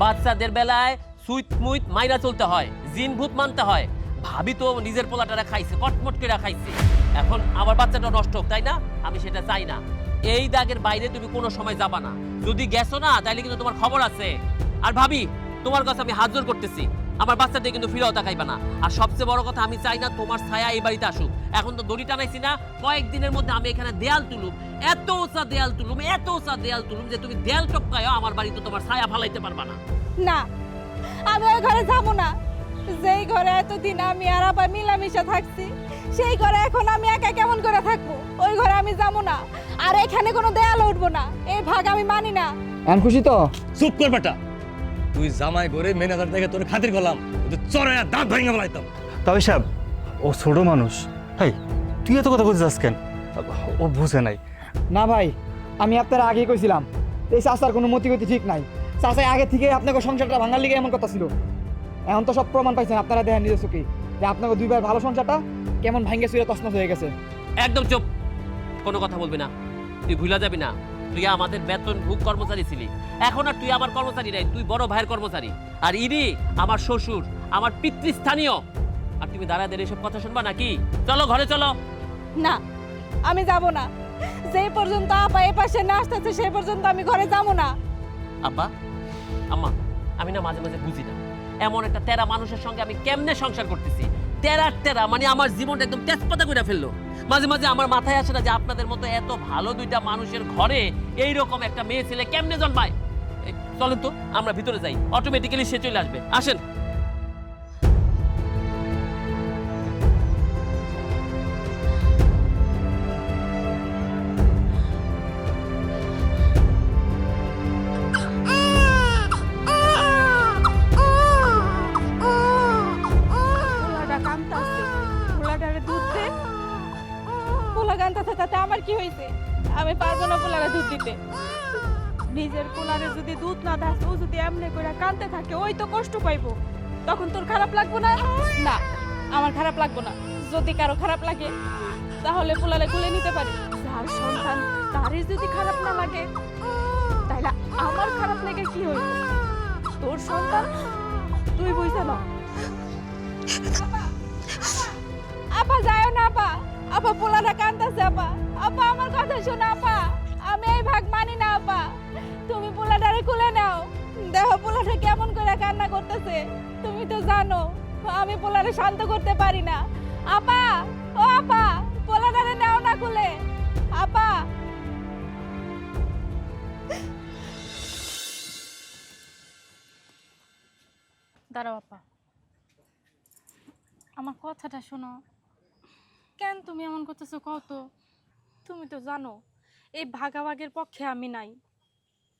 বাচ্চাদের বেলায় সুইট মুইট মাইরা চলতে হয়, জিন ভূত মানতে হয়। ভাবি তো নিজের পোলাটারা খাইছে, কটমট করে খাইছে, এখন আমার বাচ্চাটা নষ্ট হোক, তাই না? আমি সেটা চাই না। এই দাগের বাইরে তুমি কোনো সময় যাবা না। যদি গেছো না তাইলে কিন্তু তোমার খবর আছে। আর ভাবি, তোমার কাছে আমি হাত জোর করতেছি, আমার বাচ্চাটা কিন্তু ফিরেও তাকাইবা না। আর সবচেয়ে বড় কথা, আমি চাই না তোমার ছায়া এই বাড়িতে আসুক। এখন তো দড়ি টানাইছি না, কয়েকদিনের মধ্যে আমি এখানে দেয়াল তুলুম, এত উঁচা দেয়াল তুলুম, এত উঁচা দেয়াল তুলুম যে তুমি দেয়াল টপকায়ও আমার বাড়িতে তোমার ছায়া ফালাইতে পারবা না। না, আমি ওই ঘরে যাবো না। যেই ঘরে এতদিন আমি আর আপা মিলামিশা থাকছি, সেই ঘরে এখন আমি একা কেমন করে থাকবো? ওই ঘরে আমি যাবো না, আর এখানে কোনো দেয়াল উঠবো না। এই ভাগ আমি মানি না। এখন খুশি তো? চুপ কর বেটা, তুই জামাই করে ম্যানেজার থেকে তোর খাতির করলাম, চড়ে দাঁত ভেঙে ফেলাইতাম। তবে সাহেব, ও ছোট মানুষ। তাই তুই এত কথা বলতে চাস কেন? ও বুঝে নাই। না ভাই, আমি আপনার আগেই কইছিলাম এই চাচার কোনো মতি গতি ঠিক নাই। চাচাই আগে থেকে আপনাকে সংসারটা ভাঙার লিগে এমন কথা ছিল। এখন তো সব প্রমাণ পাইছেন আপনারা, দেখেন নিজের চোখে যে আপনাকে দুই ভাই ভালো সংসারটা কেমন ভাঙ্গে চুরে তছনছ হয়ে গেছে। একদম চুপ, কোনো কথা বলবি না। তুই ভুলা যাবি না, তুই আমাদের বেতন ভোগ কর্মচারী ছিলি, এখন আর তুই আমার কর্মচারী নাই, তুই বড় ভাইয়ের কর্মচারী। আর ইনি আমার শ্বশুর, আমার পিতৃস্থানীয়। আর তুমি দাঁড়াদের এসব কথা শুনবা নাকি? চলো ঘরে চলো। না, আমি যাব না। যে পর্যন্ত আপা এ পাশে না আসতেছে সেই পর্যন্ত আমি ঘরে যাবো না। আব্বা, আম্মা, আমি না মাঝে মাঝে বুঝি না, এমন একটা তেরা মানুষের সঙ্গে আমি কেমনে সংসার করতেছি। তেরা মানে আমার জীবনটা একদম তেজপাতা করে ফেললো। মাঝে মাঝে আমার মাথায় আসে না যে আপনাদের মতো এত ভালো দুইটা মানুষের ঘরে এইরকম একটা মেয়ে ছেলে কেমনে জন্মায়। চলেন তো আমরা ভিতরে যাই, অটোমেটিক্যালি সে চলে আসবে। আসেন। পোলাটা কাঁদতাছে, পোলাটারে দুধ দে। পোলা কাঁদতাছে, তাতে আমার কি হয়েছে? আমি পারবো না পোলারে দুধ দিতে। নিজের পোলারে যদি দুধ না দাস, ও যদি এমনি করে কাঁদতে থাকে, ওই তো কষ্ট পাইবো। তখন তোর খারাপ লাগবো না? না, আমার খারাপ লাগবো না। যদি কারো খারাপ লাগে তাহলে পোলারে কোলে নিতে পারি। যার সন্তান তারই যদি খারাপ না লাগে, তাইলে আমার খারাপ লেগে কি হইব? তোর সন্তান তুই বুঝতে না। আপা যায় না, আপা আপা পোলাটা কাঁদতেছে। আপা আপা আমার কথা শোনো আপা, আমি এই ভাগ মানি না। আপা তুমি পোলাটারে খুলে নাও, দেখো পোলাটা কেমন করে কান্না করতেছে। তুমি তো জানো আমি পোলারে শান্ত করতে পারি না। আপা, ও আপা, পোলাটারে নাও না খুলে। আপা, দাঁড়াও আপা, আমার কথাটা শোনো। কেন তুমি এমন করতেছো কত? তুমি তো জানো এই ভাগাভাগের পক্ষে আমি নাই।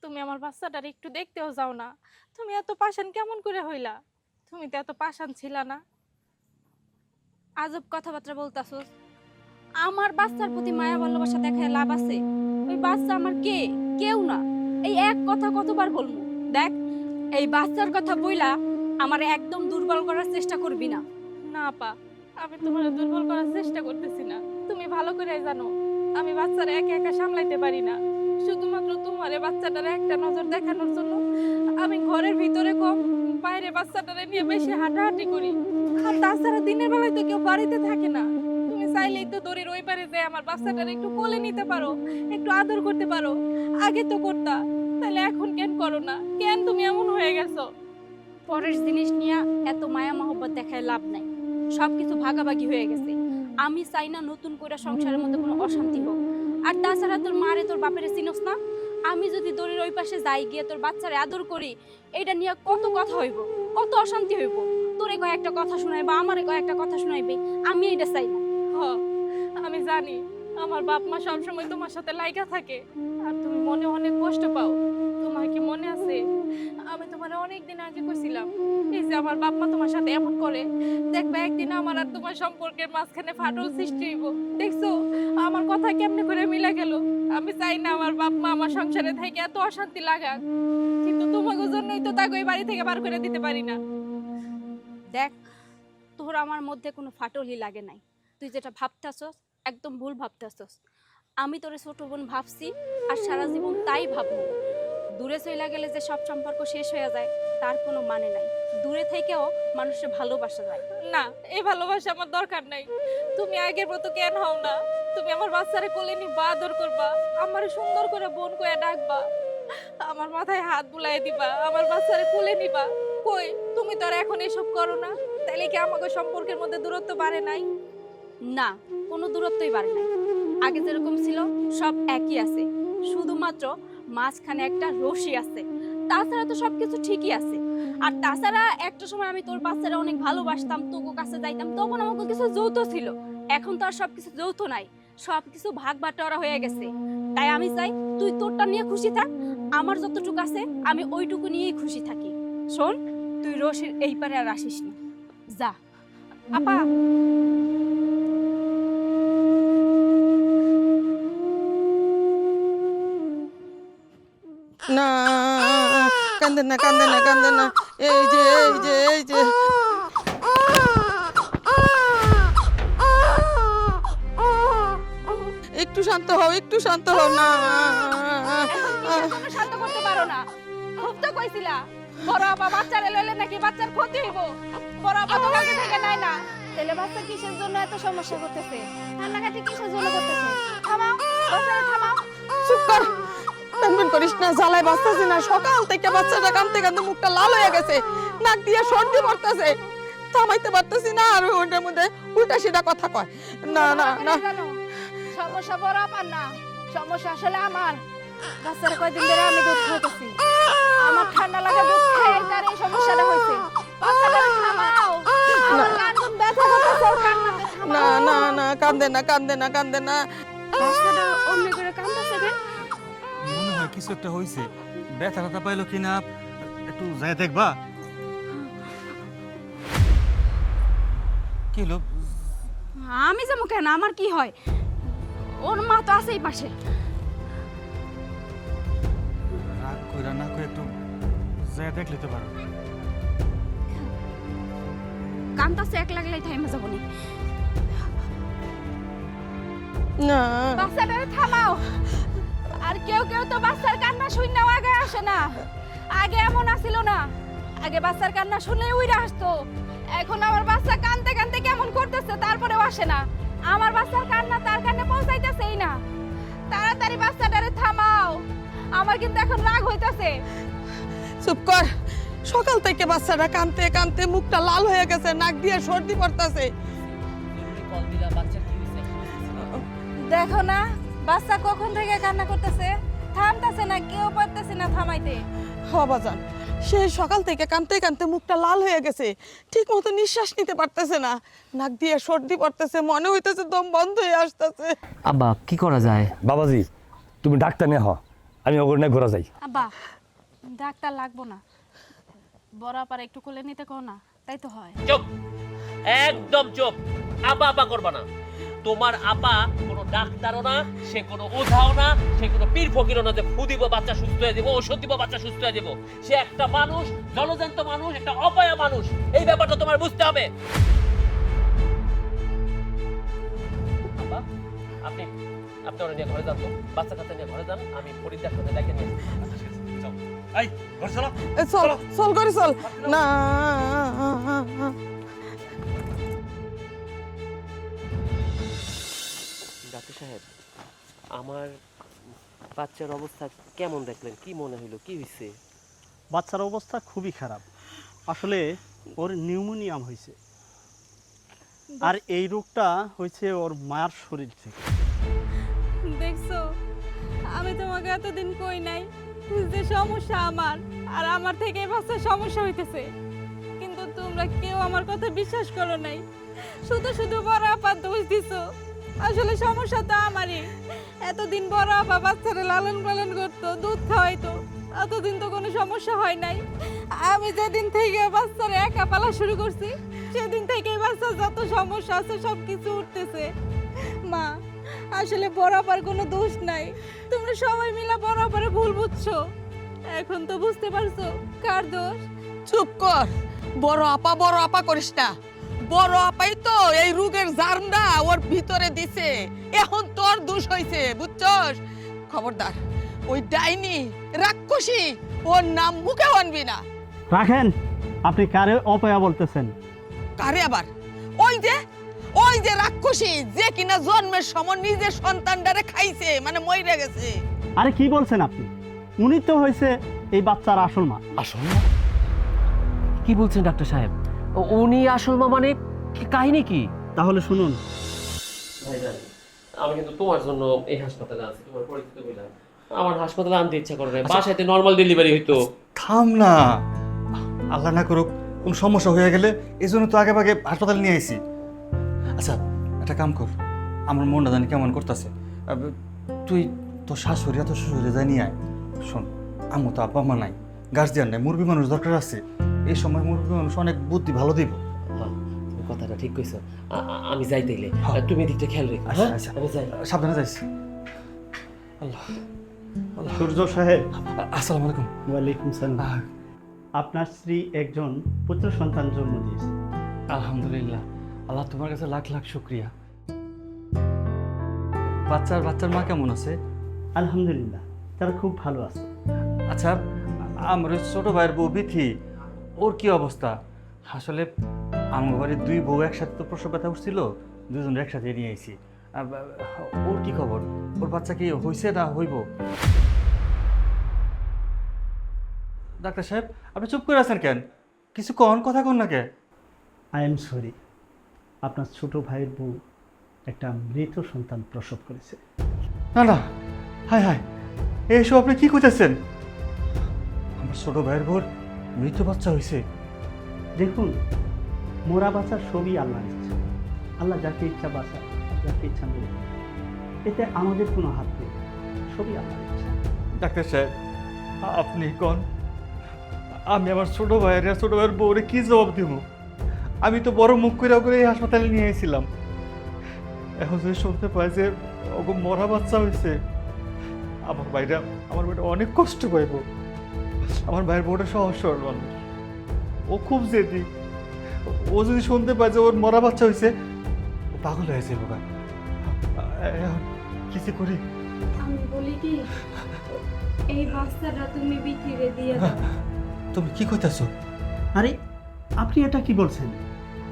তুমি আমার বাচ্চাটার একটু দেখতেও যাও না। তুমি এত পাষাণ কেমন করে হইলা? তুমি তো এত পাষাণ ছিলা না। আজব কথাবার্তা বলতাছো। আমার বাচ্চার প্রতি মায়া ভালোবাসা দেখায় লাভ আছে? ওই বাচ্চা আমার কে? কেউ না। এই এক কথা কতবার বলবো? দেখ, এই বাচ্চার কথা বইলা আমার একদম দুর্বল করার চেষ্টা করবি না। না আপা, আমি তোমার দুর্বল করার চেষ্টা করতেছি না। তুমি ভালো করে জানো আমি বাচ্চারা একা একা সামলাইতে পারি না। শুধুমাত্র তোমার এই বাচ্চাটারে একটা নজর দেখানোর জন্য আমি ঘরের ভিতরে কম, বাইরে বাচ্চাটারে নিয়ে বেশি হাঁটাহাঁটি করি। আর তাছাড়া দিনের বেলায় তো কেউ বাড়িতে থাকে না। তুমি চাইলেই তো দড়ির ওই পারে যে আমার বাচ্চাটারে একটু কোলে নিতে পারো, একটু আদর করতে পারো। আগে তো করতা, তাহলে এখন কেন করো না? কেন তুমি এমন হয়ে গেছো? পরের জিনিস নিয়ে এত মায়া মহব্বত দেখায় লাভ নাই। সবকিছু ভাগাভাগি হয়ে গেছে। আমি চাই না নতুন করে সংসারের মধ্যে কোনো অশান্তি হোক। আর তাছাড়া তোর মারে তোর বাপেরে চিনোস না? আমি যদি দড়ির ওই পাশে যাই, গিয়ে তোর বাচ্চারে আদর করি, এটা নিয়ে কত কথা হইব, কত অশান্তি হইব। তোরে কয়েকটা কথা শোনাইবা, আমারে কয়েকটা কথা শোনাইবে। আমি এটা চাই না। আমি জানি আমার বাপ মা সবসময় তোমার সাথে লাইগা থাকে, আর তুমি মনে অনেক কষ্ট পাও। তোমার কি মনে আছে আমি তোমার অনেক দিন আগে কইছিলাম, এই যে আমার বাপ মা তোমার সাথে এমন করে, দেখবে একদিন আমার আর তোমার সম্পর্কের মাঝখানে ফাটল সৃষ্টি হইব। দেখছো আমার কথা কেমনে করে মিলা গেল? আমি চাই না আমার বাপ মা আমার সংসারে থেকে এত অশান্তি লাগাক, কিন্তু তোমাকে জন্যই তো তাকে ওই বাড়ি থেকে বার করে দিতে পারি না। দেখ, তোর আমার মধ্যে কোনো ফাটলই লাগে নাই। তুই যেটা ভাবতেছস একদম ভুল ভাবতেছস। আমি তোরে ছোট বোন ভাবছি, আর সারা জীবন তাই ভাববো। দূরে চলে গেলে যে সব সম্পর্ক শেষ হয়ে যায় তার কোনো মানে নাই। দূরে থেকেও মানুষের ভালোবাসা যায় না। এই ভালোবাসা আমার দরকার নাই। তুমি আগের মতো কেন হও না? তুমি আমার বাচ্চারে কোলে নিবা, আদর করবা, আমারে সুন্দর করে বোন কইয়া ডাকবা, আমার মাথায় হাত বুলাই দিবা, আমার বাচ্চারে কোলে নিবা। কই তুমি তো আর এখন এসব করো না। তাইলে কি আমাকে সম্পর্কের মধ্যে দূরত্ব বাড়ে নাই? না, কোনো দূরত্বই বাড়ে নাই। আগে যেরকম ছিল সব একই আছে, শুধুমাত্র মাঝখানে একটা রশি আছে। তাছাড়া তো সবকিছু ঠিকই আছে। আর তাছাড়া একটা সময় আমি তোর বাচ্চারা অনেক ভালোবাসতাম, তোকে কাছে যাইতাম, তখন আমাকে কিছু যৌথ ছিল। এখন তো আর সবকিছু যৌথ নাই, সবকিছু ভাগ বাটোয়ারা হয়ে গেছে। তাই আমি চাই তুই তোরটা নিয়ে খুশি থাক, আমার যতটুকু আছে আমি ওইটুকু নিয়েই খুশি থাকি। শোন, তুই রশির এই পারে আর আসিস না, যা। আপা, না, কান্দে না, কান্দে না, কান্দে না। এই যে, এই যে, এই যে। একটু শান্ত হও, একটু শান্ত হও। না, তুমি শান্ত করতে পারো না। খুব তো কইছিলা বড় আপা বাচ্চারে লইলে নাকি বাচ্চার ক্ষতি হইব। বড় আপা তো কাছে থেকে নাই না। তাহলে বাচ্চা কিসের জন্য এত সমস্যা করতেছে? কান্নাকাটি কিসের জন্য করতেছে? থামাও, বাচ্চারে থামাও। চুপ কর, টানবেন করিস না, জ্বালায় বাঁচতেছি না। সকাল থেকে বাচ্চাটা কাঁদতে কাঁদতে মুখটা লাল হয়ে গেছে, নাক দিয়ে সর্দি পড়তেছে, থামাইতে পারতেছি না। আর ওটার মধ্যে উল্টা সিধা কথা কয়। না না না, সমস্যা বড় আপার না, সমস্যা আসলে আমার। বাচ্চারা কয়দিন ধরে আমি দুধ খাইতেছি, আমার ঠান্ডা লাগা দুধ খেয়ে তার এই সমস্যাটা হয়েছে। বাচ্চাটা থামাও, আমার কান ব্যথা করতেছে, কান্নাতে থামাও। না না না, কান্দে না, কান্দে না, কান্দে না। বাচ্চাটা অন্য করে কাঁদতেছে কেন? মনে হয় কিছু একটা হয়েছে। ব্যথা ব্যথা পাইলো কিনা একটু যাই দেখবা। কি হলো? আমি যাবো কেন? আমার কি হয়? ওর মা তো আছে এই পাশে। রাগ কইরা না কই একটু যাই দেখলে তো পারো। কান্দাছে এক লাগলেই থাইমা যাবো নি। না, বাচ্চাটারে থামাও। আর কেউ কেউ তো বাচ্চার কান্না শুনলেও আগে আসে না। আগে এমন আসিল না, আগে বাচ্চার কান্না শুনলে উইরা আসতো। এখন আমার বাচ্চা কানতে কানতে কেমন করতেছে তারপরেও আসে না। আমার বাচ্চার কান্না তার কানে পৌঁছাইতেছেই না। তাড়াতাড়ি বাচ্চাটারে থামাও, আমার কিন্তু এখন রাগ হইতাছে। চুপ কর। সকাল থেকে বাচ্চাটা কাঁদতে কাঁদতে মুখটা লাল হয়ে গেছে, নাক দিয়ে সর্দি পড়তেছে। দেখো না বাচ্চা কখন থেকে কান্না করতেছে, থামতেছে না, কেউ পারতেছে না থামাইতে। বাজান, সে সকাল থেকে কাঁদতে কাঁদতে মুখটা লাল হয়ে গেছে, ঠিক মতো নিঃশ্বাস নিতে পারতেছে না, নাক দিয়ে সর্দি পড়তেছে, মনে হইতেছে দম বন্ধ হয়ে আসতেছে। আব্বা কি করা যায়? বাবাজি, তুমি ডাক্তার নিয়ে হ, আমি ওগুলো নিয়ে ঘোরা যাই। আব্বা, ডাক্তার লাগবো না, বড় আপার একটু কোলে নিতে কও না, তাই তো হয়। চুপ, একদম চুপ। আব্বা আব্বা করবা না। তোমার আপা কোনো ডাক্তারও না, সে কোনো ওঝাও না, সে কোনো পীর ফকিরও না যে ফু দিব বাচ্চা সুস্থ হয়ে যাবো, ওষুধ দিব বাচ্চা সুস্থ হয়ে যাবো। সে একটা মানুষ, জলজান্ত মানুষ, একটা অপায়া মানুষ। এই ব্যাপারটা তোমার বুঝতে হবে। আপা, আপনি আপনি ওরা নিয়ে ঘরে যান তো, বাচ্চা কাচ্চা নিয়ে ঘরে যান, আমি ফরিদ ডাক্তারকে ডেকে নিয়ে আসছি। যাও। এই ঘর চলো। চল চল করে চল না ডাক্তার সাহেব, আমার বাচ্চার অবস্থা কেমন দেখলেন? কি মনে হলো? কি হয়েছে? বাচ্চার অবস্থা খুবই খারাপ। আসলে ওর নিউমোনিয়াম হয়েছে, আর এই রোগটা হয়েছে ওর মায়ের শরীর থেকে। দেখছো, আমি তোমাকে এতদিন কই নাই যে সমস্যা আমার, আর আমার থেকে বাচ্চার সমস্যা হইতেছে, কিন্তু তোমরা কেউ আমার কথা বিশ্বাস করো নাই। শুধু শুধু বড় আপা দোষ দিছো। আসলে সমস্যা তো আমারই। এতদিন বড় আপা বাচ্চারা লালন পালন করতো, দুধ খাওয়াইতো, এতদিন তো কোনো সমস্যা হয় নাই। আমি যেদিন থেকে বাচ্চারা একা পালা শুরু করছি, সেদিন থেকেই বাচ্চার যত সমস্যা আছে সব কিছু উঠতেছে। মা, আসলে বড় আপার কোনো দোষ নাই। তোমরা সবাই মিলে বড় আপারে ভুল বুঝছো। এখন তো বুঝতে পারছো কার দোষ। চুপ কর, বড় আপা করিস না। বড় আপাই তো এই রোগের জার্মটা ওর ভিতরে দিছে, এখন তোর দোষ হইছে, বুঝছস? খবরদার, ওই ডাইনি রাক্ষসী ওর নাম মুখে আনবি না। রাখেন, আপনি কারে অপয়া বলতেছেন? কারে আবার? ওই যে রাক্ষসী যে কিনা জন্মের সময় নিজের সন্তানটারে খাইছে, মানে মইরা গেছে। আরে কি বলছেন আপনি? উনি তো হয়েছে এই বাচ্চার আসল মা। আসল না? কি বলছেন ডাক্তার সাহেব? উনি আসল মা মানে? কাহিনী কি? তাহলে শুনুন। ভাইজান, আমি কিন্তু তোমার জন্য এই হাসপাতালে আছি, তোমার পরিচিত বললাম। আমার হাসপাতালে আনতে ইচ্ছা করে না, বাসাতে নরমাল ডেলিভারি হইতো। থাম না, আল্লাহ না করুক কোন সমস্যা হয়ে গেলে এই জন্য তো আগে ভাগে হাসপাতালে নিয়ে আইছি। আচ্ছা একটা কাম কর, আমার মনটা জানি কেমন করতেছে, তুই তোর শাশুড়ি আর তোর শ্বশুরে যাই নিয়ে আয়। শোন, আম্মু তো আব্বা মা নাই, গার্জিয়ান নাই, মুরগি মানুষ দরকার আছে। এই সময় মুরগি মানুষ অনেক বুদ্ধি ভালো দিব। হ্যাঁ, তুমি কথাটা ঠিক কইছো। আমি যাই তাইলে, তুমি দিকটা খেয়াল রেখো। আচ্ছা, হ্যাঁ, আচ্ছা। আমি যাই। সাবধানে যাইস। আল্লাহ। সূর্য সাহেব, আসসালামু আলাইকুম। ওয়ালাইকুম সালাম। আপনার স্ত্রী একজন পুত্র সন্তান জন্ম দিয়েছে। আলহামদুলিল্লাহ, আল্লাহ তোমার কাছে লাখ লাখ শুক্রিয়া। বাচ্চার মা কেমন আছে? আলহামদুলিল্লাহ, তারা খুব ভালো আছে। আচ্ছা, আমার ওই ছোট ভাইয়ের বউ বিথি, ওর কি অবস্থা? আসলে আমার বাড়ির দুই বউ একসাথে তো প্রসব ব্যথা উঠছিল, দুজন একসাথে নিয়ে আইছি। ওর কি খবর? ওর বাচ্চা কি হইছে না হইব? ডাক্তার সাহেব, আপনি চুপ করে আছেন কেন? কিছু কথা কন না কে? আই এম সরি, আপনার ছোট ভাইয়ের বউ একটা মৃত সন্তান প্রসব করেছে। না না, হায় হায়, এইসব আপনি কি কইতেছেন? আমার ছোট ভাইয়ের বউর মৃত বাচ্চা হয়েছে? দেখুন, মোরা বাঁচার সবই আল্লাহর ইচ্ছা। আল্লাহ যাকে ইচ্ছা বাঁচায়, যাকে ইচ্ছা মেরে ফেলে। এতে আমাদের কোনো হাত নেই, সবই আল্লাহর ইচ্ছা। ডাক্তার সাহেব, আপনি কোন, আমি আমার ছোট ভাইয়ের বউরে কি জবাব দিব? আমি তো বড় মুখ করে এই হাসপাতালে নিয়ে এসেছিলাম। এখন যদি শুনতে পাই যে ওকে মরা বাচ্চা হয়েছে, আমার ভাইটা অনেক কষ্ট পাইব। আমার ভাইয়ের বউটা সহজ সরল মানুষ, ও খুব জেদি। ও যদি শুনতে পায় যে ওর মরা বাচ্চা হয়েছে, ও পাগল হয়েছে। বাবা, এখন কিছু করি? আমি বলি কি, এই বাচ্চাটা তুমি বিথিরে দিয়ে দাও। তুমি কি কইতাছো? আরে আপনি এটা কি বলছেন?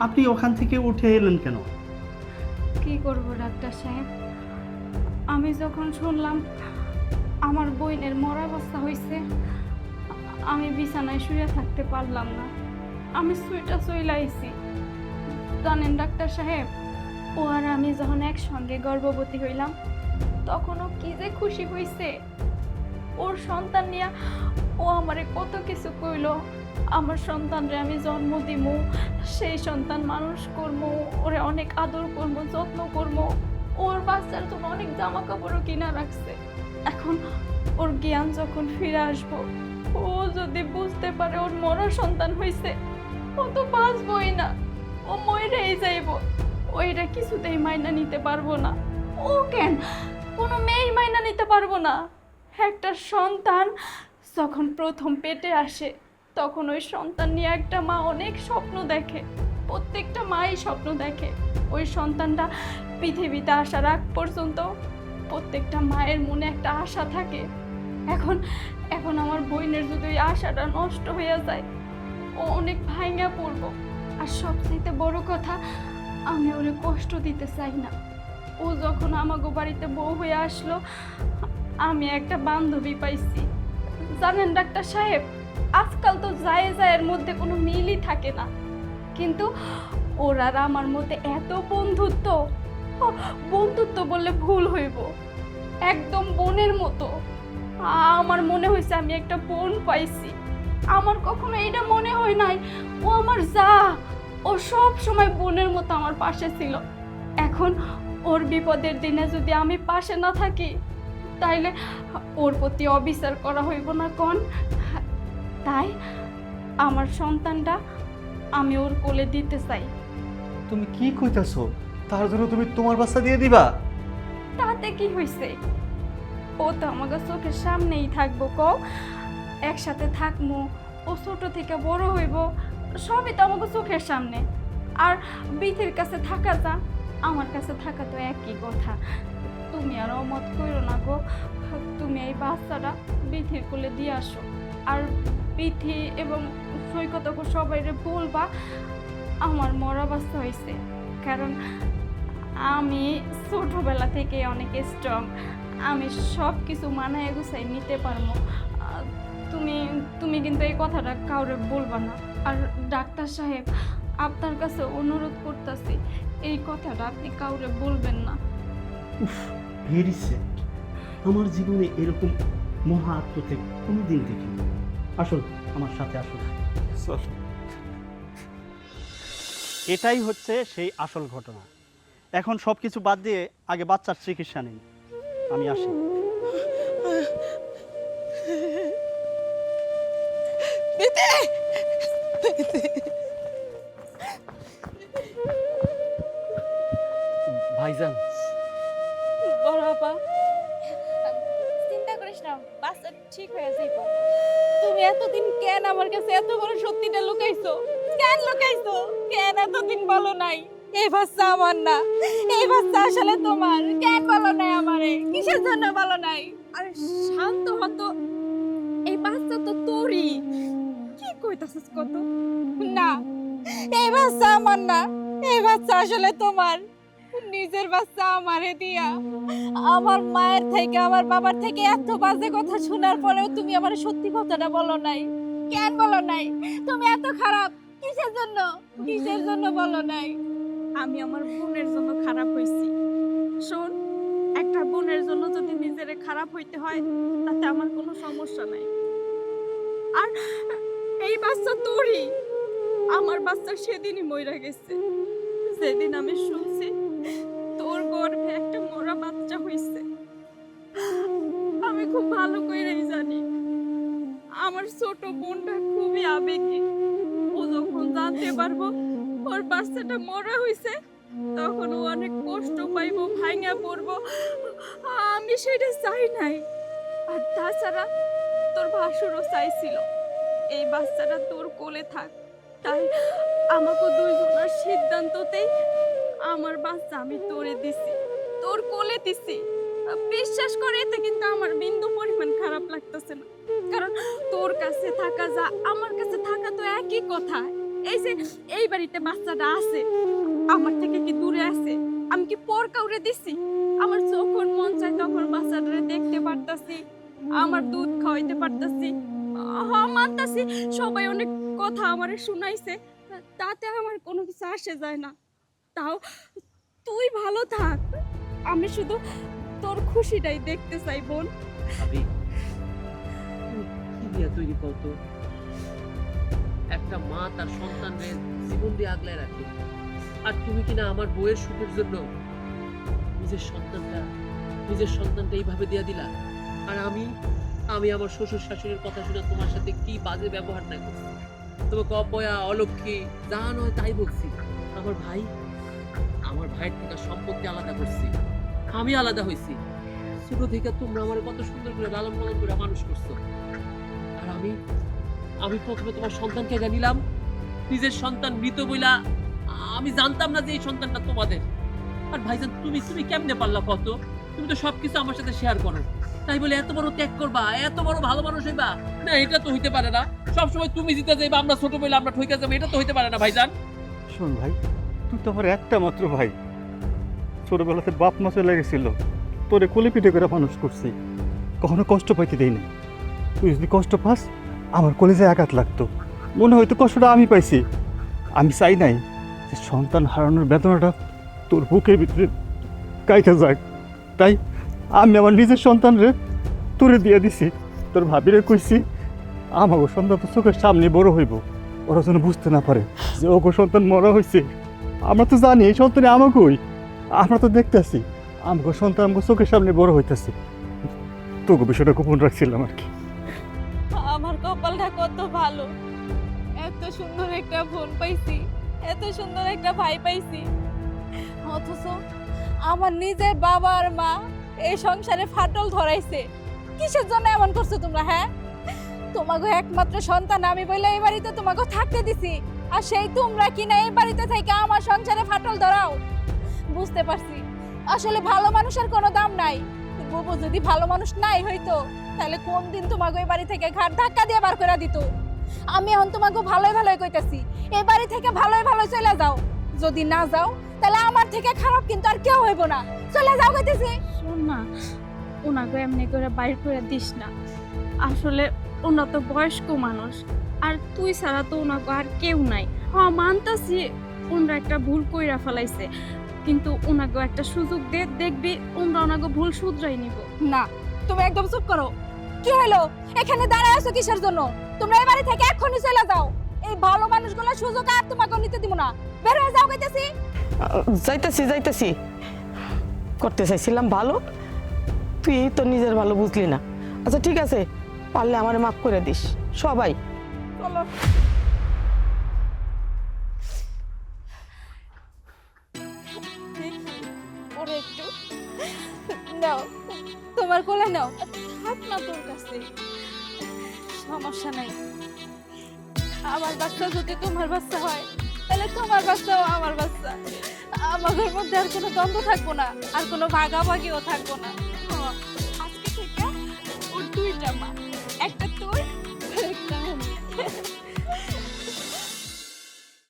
আপনি ওখান থেকে উঠে এলেন কেন? কি করব ডাক্তার সাহেব, আমি যখন শুনলাম আমার বোনের মরা অবস্থা হয়েছে, আমি বিছানায় শুয়ে থাকতে পারলাম না। আমি সুইটা চলে আইছি। জানেন ডাক্তার সাহেব, ও আর আমি যখন একসঙ্গে গর্ভবতী হইলাম, তখনও কি যে খুশি হয়েছে। ওর সন্তান নিয়ে ও আমারে কত কিছু কইল। আমার সন্তানরে আমি জন্ম দিব, সেই সন্তান মানুষ করব, ওরে অনেক আদর করব, যত্ন করব। ওর বাচ্চার জন্য অনেক জামা কাপড়ও কিনা রাখছে। এখন ওর জ্ঞান যখন ফিরে আসবো, ও যদি বুঝতে পারে ওর মরা সন্তান হয়েছে, ও তো বাঁচবই না, ও মরেই যাইব। ওইটা কিছুতেই মাইনা নিতে পারবো না। ও কেন, কোনো মেয়েই মাইনা নিতে পারবো না। একটা সন্তান যখন প্রথম পেটে আসে তখন ওই সন্তান নিয়ে একটা মা অনেক স্বপ্ন দেখে, প্রত্যেকটা মাই স্বপ্ন দেখে। ওই সন্তানটা পৃথিবীতে আসার আগ পর্যন্ত প্রত্যেকটা মায়ের মনে একটা আশা থাকে। এখন এখন আমার বোনের যদি ওই আশাটা নষ্ট হয়ে যায়, ও অনেক ভাঙা পড়বো। আর সবচেয়ে বড় কথা, আমি ওরে কষ্ট দিতে চাই না। ও যখন আমাগো বাড়িতে বউ হয়ে আসলো, আমি একটা বান্ধবী পাইছি। জানেন ডাক্তার সাহেব, আজকাল তো জায়ের মধ্যে কোনো মিলই থাকে না, কিন্তু ওর আর আমার মধ্যে এত বন্ধুত্ব, বন্ধুত্ব বললে ভুল হইব, একদম বোনের মতো। আমার মনে হয়েছে আমি একটা বোন পাইছি। আমার কখনো এইটা মনে হয় নাই ও আমার যা, ও সব সময় বোনের মতো আমার পাশে ছিল। এখন ওর বিপদের দিনে যদি আমি পাশে না থাকি, তাইলে ওর প্রতি অবিচার করা হইব না কোন? তাই আমার সন্তানটা আমি ওর কোলে দিতে চাই। তুমি কি কইতাছো? তার জন্য তুমি তোমার বাচ্চা দিয়ে দিবা? তাতে কি হয়েছে? ও তো আমাকে চোখের সামনেই থাকবো, কও একসাথে থাকবো, ও ছোট থেকে বড় হইব, সবই তো আমাকে চোখের সামনে। আর বিথির কাছে থাকা যা আমার কাছে থাকা তো একই কথা। তুমি আর অমত করো না গো, তুমি এই বাচ্চাটা বিথির কোলে দিয়ে আসো। আর বিথি এবং সৈকতকে সবাই বলবা আমার মরা বাচ্চা হয়েছে, কারণ আমি ছোটবেলা থেকে অনেক স্ট্রং, আমি সব কিছু মানায় গুছাই নিতে পারবো। তুমি তুমি কিন্তু এই কথাটা কাউরে বলবা না। আর ডাক্তার সাহেব, আপনার কাছে অনুরোধ করতেছি, এই কথাটা আপনি কাউরে বলবেন না। উফ, ভেরি স্যাড। আমার জীবনে এরকম মহা আত্মত্যাগ কোনোদিন দেখিনি। আসল আমার সাথে আসল। এটাই হচ্ছে সেই আসল ঘটনা। এখন সব কিছু বাদ দিয়ে আগে বাচ্চার চিকিৎসা নিন। আমি আসি। ভাইজান, বড় আপা, চিন্তা করিস না, বাচ্চা ঠিক হয়ে যাইব। তুমি এতদিন কেন আমার কাছে এত বড় সত্যিটা লুকাইছো? কেন লুকাইছো? কেন এতদিন বলো নাই এই বাচ্চা আমার না, এই বাচ্চা আসলে তোমার? কেন বলো নাই আমারে? কিসের জন্য বলো নাই? আরে শান্ত হতো, এই বাচ্চা তো তোরই। কি কইতাছিস কত? না, এই বাচ্চা আমার না, এই বাচ্চা আসলে তোমার। নিজের বাচ্চা আমারে দিয়া আমার মায়ের থেকে, আমার বাবার থেকে এত বাজে কথা শোনার পরেও তুমি আমার সত্যি কথাটা বলো নাই। কেন বলো নাই? তুমি এত খারাপ কিসের জন্য? কিসের জন্য বলো নাই? আমি আমার বোনের জন্য খারাপ হইছি। শোন, একটা বোনের জন্য যদি নিজেরে খারাপ হইতে হয়, তাতে আমার কোনো সমস্যা নাই। আর এই বাচ্চা তোরই। আমার বাচ্চা সেদিনই মইরা গেছে, যেদিন আমি শুনছি তোর গর্ভে একটা মরা বাচ্চা হইছে। আমি খুব ভালো করেই জানি আমার ছোট বোনটা খুবই আবেগী। ও যখন জানতে পারবো ওর বাচ্চাটা মরা হইছে, তখন ও অনেক কষ্ট পাইবো, ভাঙা পড়বো। আমি সেটা চাই নাই। আর তাছাড়া তোর ভাসুরও চাইছিল এই বাচ্চাটা তোর কোলে থাক। তাই আমাকে দুইজনের সিদ্ধান্ততেই আমার বাচ্চা আমি তোরে দিছি, তোর কোলে দিছি। বিশ্বাস করে, এতে কিন্তু আমার বিন্দু পরিমাণ খারাপ লাগতেছে না, কারণ তোর কাছে থাকা যা আমার কাছে থাকা তো একই কথা। এই যে এই বাড়িতে বাচ্চাটা আছে, আমার থেকে কি দূরে আছে? আমি কি পর কাউরে দিছি? আমার যখন মন চায় তখন বাচ্চাটারে দেখতে পারতাছি, আমার দুধ খাওয়াইতে পারতাছি। মানতাছি সবাই অনেক কথা আমারে শুনাইছে, তাতে আমার কোনো কিছু আসে যায় না। তাও তুই ভালো থাক, আমি শুধু তোর খুশিটাই দেখতে চাই বোন। ভাবি, কি দিয়া তৈরি কত? একটা মা তার সন্তানের জীবন দিয়ে আগলায় রাখে, আর তুমি কিনা আমার বউয়ের সুখের জন্য নিজের সন্তানটা এইভাবে দিয়া দিলা। আর আমি আমার শ্বশুর শাশুড়ির কথা শুনে তোমার সাথে কি বাজে ব্যবহার না করছি, তোমাকে অপয়া, অলক্ষী যা নয় তাই বলছি। আমার ভাই আমার ভাইয়ের থেকে সম্পত্তি আলাদা করছি, আমি আলাদা হয়েছি। ছোট থেকে তোমরা আমার কত সুন্দর করে লালন পালন করে মানুষ করছো, আর আমি প্রথমে তোমার সন্তানকে জানিলাম নিজের সন্তান মৃত বইলা। আমি জানতাম না যে এই সন্তানটা তোমাদের। আর ভাইজান তুমি কেমনে পারলা কত? তুমি তো সবকিছু আমার সাথে শেয়ার করো, তাই বলে এত বড় ত্যাগ করবা, এত বড় ভালো মানুষ হইবা? না, এটা তো হইতে পারে না। সবসময় তুমি জিতে যাইবা, আমরা ছোট বইলে আমরা ঠইকা যাবো, এটা তো হইতে পারে না ভাইজান। শোন ভাই, তুই তো আমার একটা মাত্র ভাই। ছোটবেলাতে বাপ মা চলে গেছিল, তোরে কোলে পিঠে করে মানুষ করছি, কখনো কষ্ট পাইতে দেই না। তুই যদি কষ্ট পাস, আমার কলেজে আঘাত লাগতো, মনে হয়তো কষ্টটা আমি পাইছি। আমি চাই নাই যে সন্তান হারানোর বেদনাটা তোর বুকের ভিতরে কাইটা যাক, তাই আমি আমার নিজের সন্তানরে তোরে দিয়ে দিছি। তোর ভাবিরে কইছি আমাকে সন্তান তো চোখের সামনে বড় হইব, ওরা যেন বুঝতে না পারে যে ওগো সন্তান মরা হয়েছে। আমরা তো জানি এই সন্তানে আমাকেই, আমরা তো দেখতেছি আমাকে সন্তান আমাকে চোখের সামনে বড় হইতেছে। তোকে বিষয়টা গোপন রাখছিলাম আর কি। আমার কপালটা কত ভালো, এত সুন্দর একটা বোন পাইছি, এত সুন্দর একটা ভাই পাইছি। অথচ আমার নিজের বাবা আর মা এই সংসারে ফাটল ধরাইছে। কিসের জন্য এমন করছো তোমরা? হ্যাঁ, তোমাকে একমাত্র সন্তান আমি বলে এই বাড়িতে তোমাকে থাকতে দিছি, আর সেই তোমরা কিনা এই বাড়িতে থেকে আমার সংসারে ফাটল ধরাও। বুঝতে পারছি আসলে ভালো মানুষের কোনো দাম নাই। বাবু যদি ভালো মানুষ নাই হইতো তাহলে কোন দিন তোমাকে এই বাড়ি থেকে ঘাট ধাক্কা দিয়ে বার করে দিত। আমি এখন তোমাকে ভালোই ভালোই কইতাছি, এই বাড়ি থেকে ভালোই ভালোই চলে যাও। যদি না যাও তাহলে আমার থেকে খারাপ কিন্তু আর কেউ হইব না। চলে যাও কইতেছি। শোন না, ওনাকে এমনি করে বাইর করে দিস না। আসলে ওনা তো বয়স্ক মানুষ, আর তুই ছাড়া তো ওনাকে আর কেউ নাই। হ্যাঁ, মানতাছি ওনারা একটা ভুল কইরা ফেলাইছে, কিন্তু ওনাকে একটা সুযোগ দে, দেখবি ওনারা ওনাকে ভুল শুধরাই নিব। না, তুমি একদম চুপ করো। কি হলো? এখানে দাঁড়ায় আছো কিসের জন্য? তোমরা এই বাড়ি থেকে এক্ষুনি চলে যাও। এই ভালো মানুষগুলোর সুযোগ আর তোমাকে নিতে দিব না। বের হয়ে যাও কইতেছি। যাইতেছি করতে চাইছিলাম ভালো, তুই তো নিজের ভালো বুঝলি না। আচ্ছা ঠিক আছে, পারলে আমারে মাফ করে দিস সবাই। চলো। ওরে একটু নাও, তোমার কোলে নাও। থাক না তোর কাছে, সমস্যা নাই। আমার বাচ্চা যদি তোমার বাচ্চা হয় তাহলে তোমার বাচ্চাও আমার বাচ্চা। আমাদের মধ্যে আর কোনো দ্বন্দ্ব থাকবো না, আর কোনো ভাগাভাগিও থাকবো না। আজকে থেকে ওর দুইটা মা, একটা তোর, একটা আমি।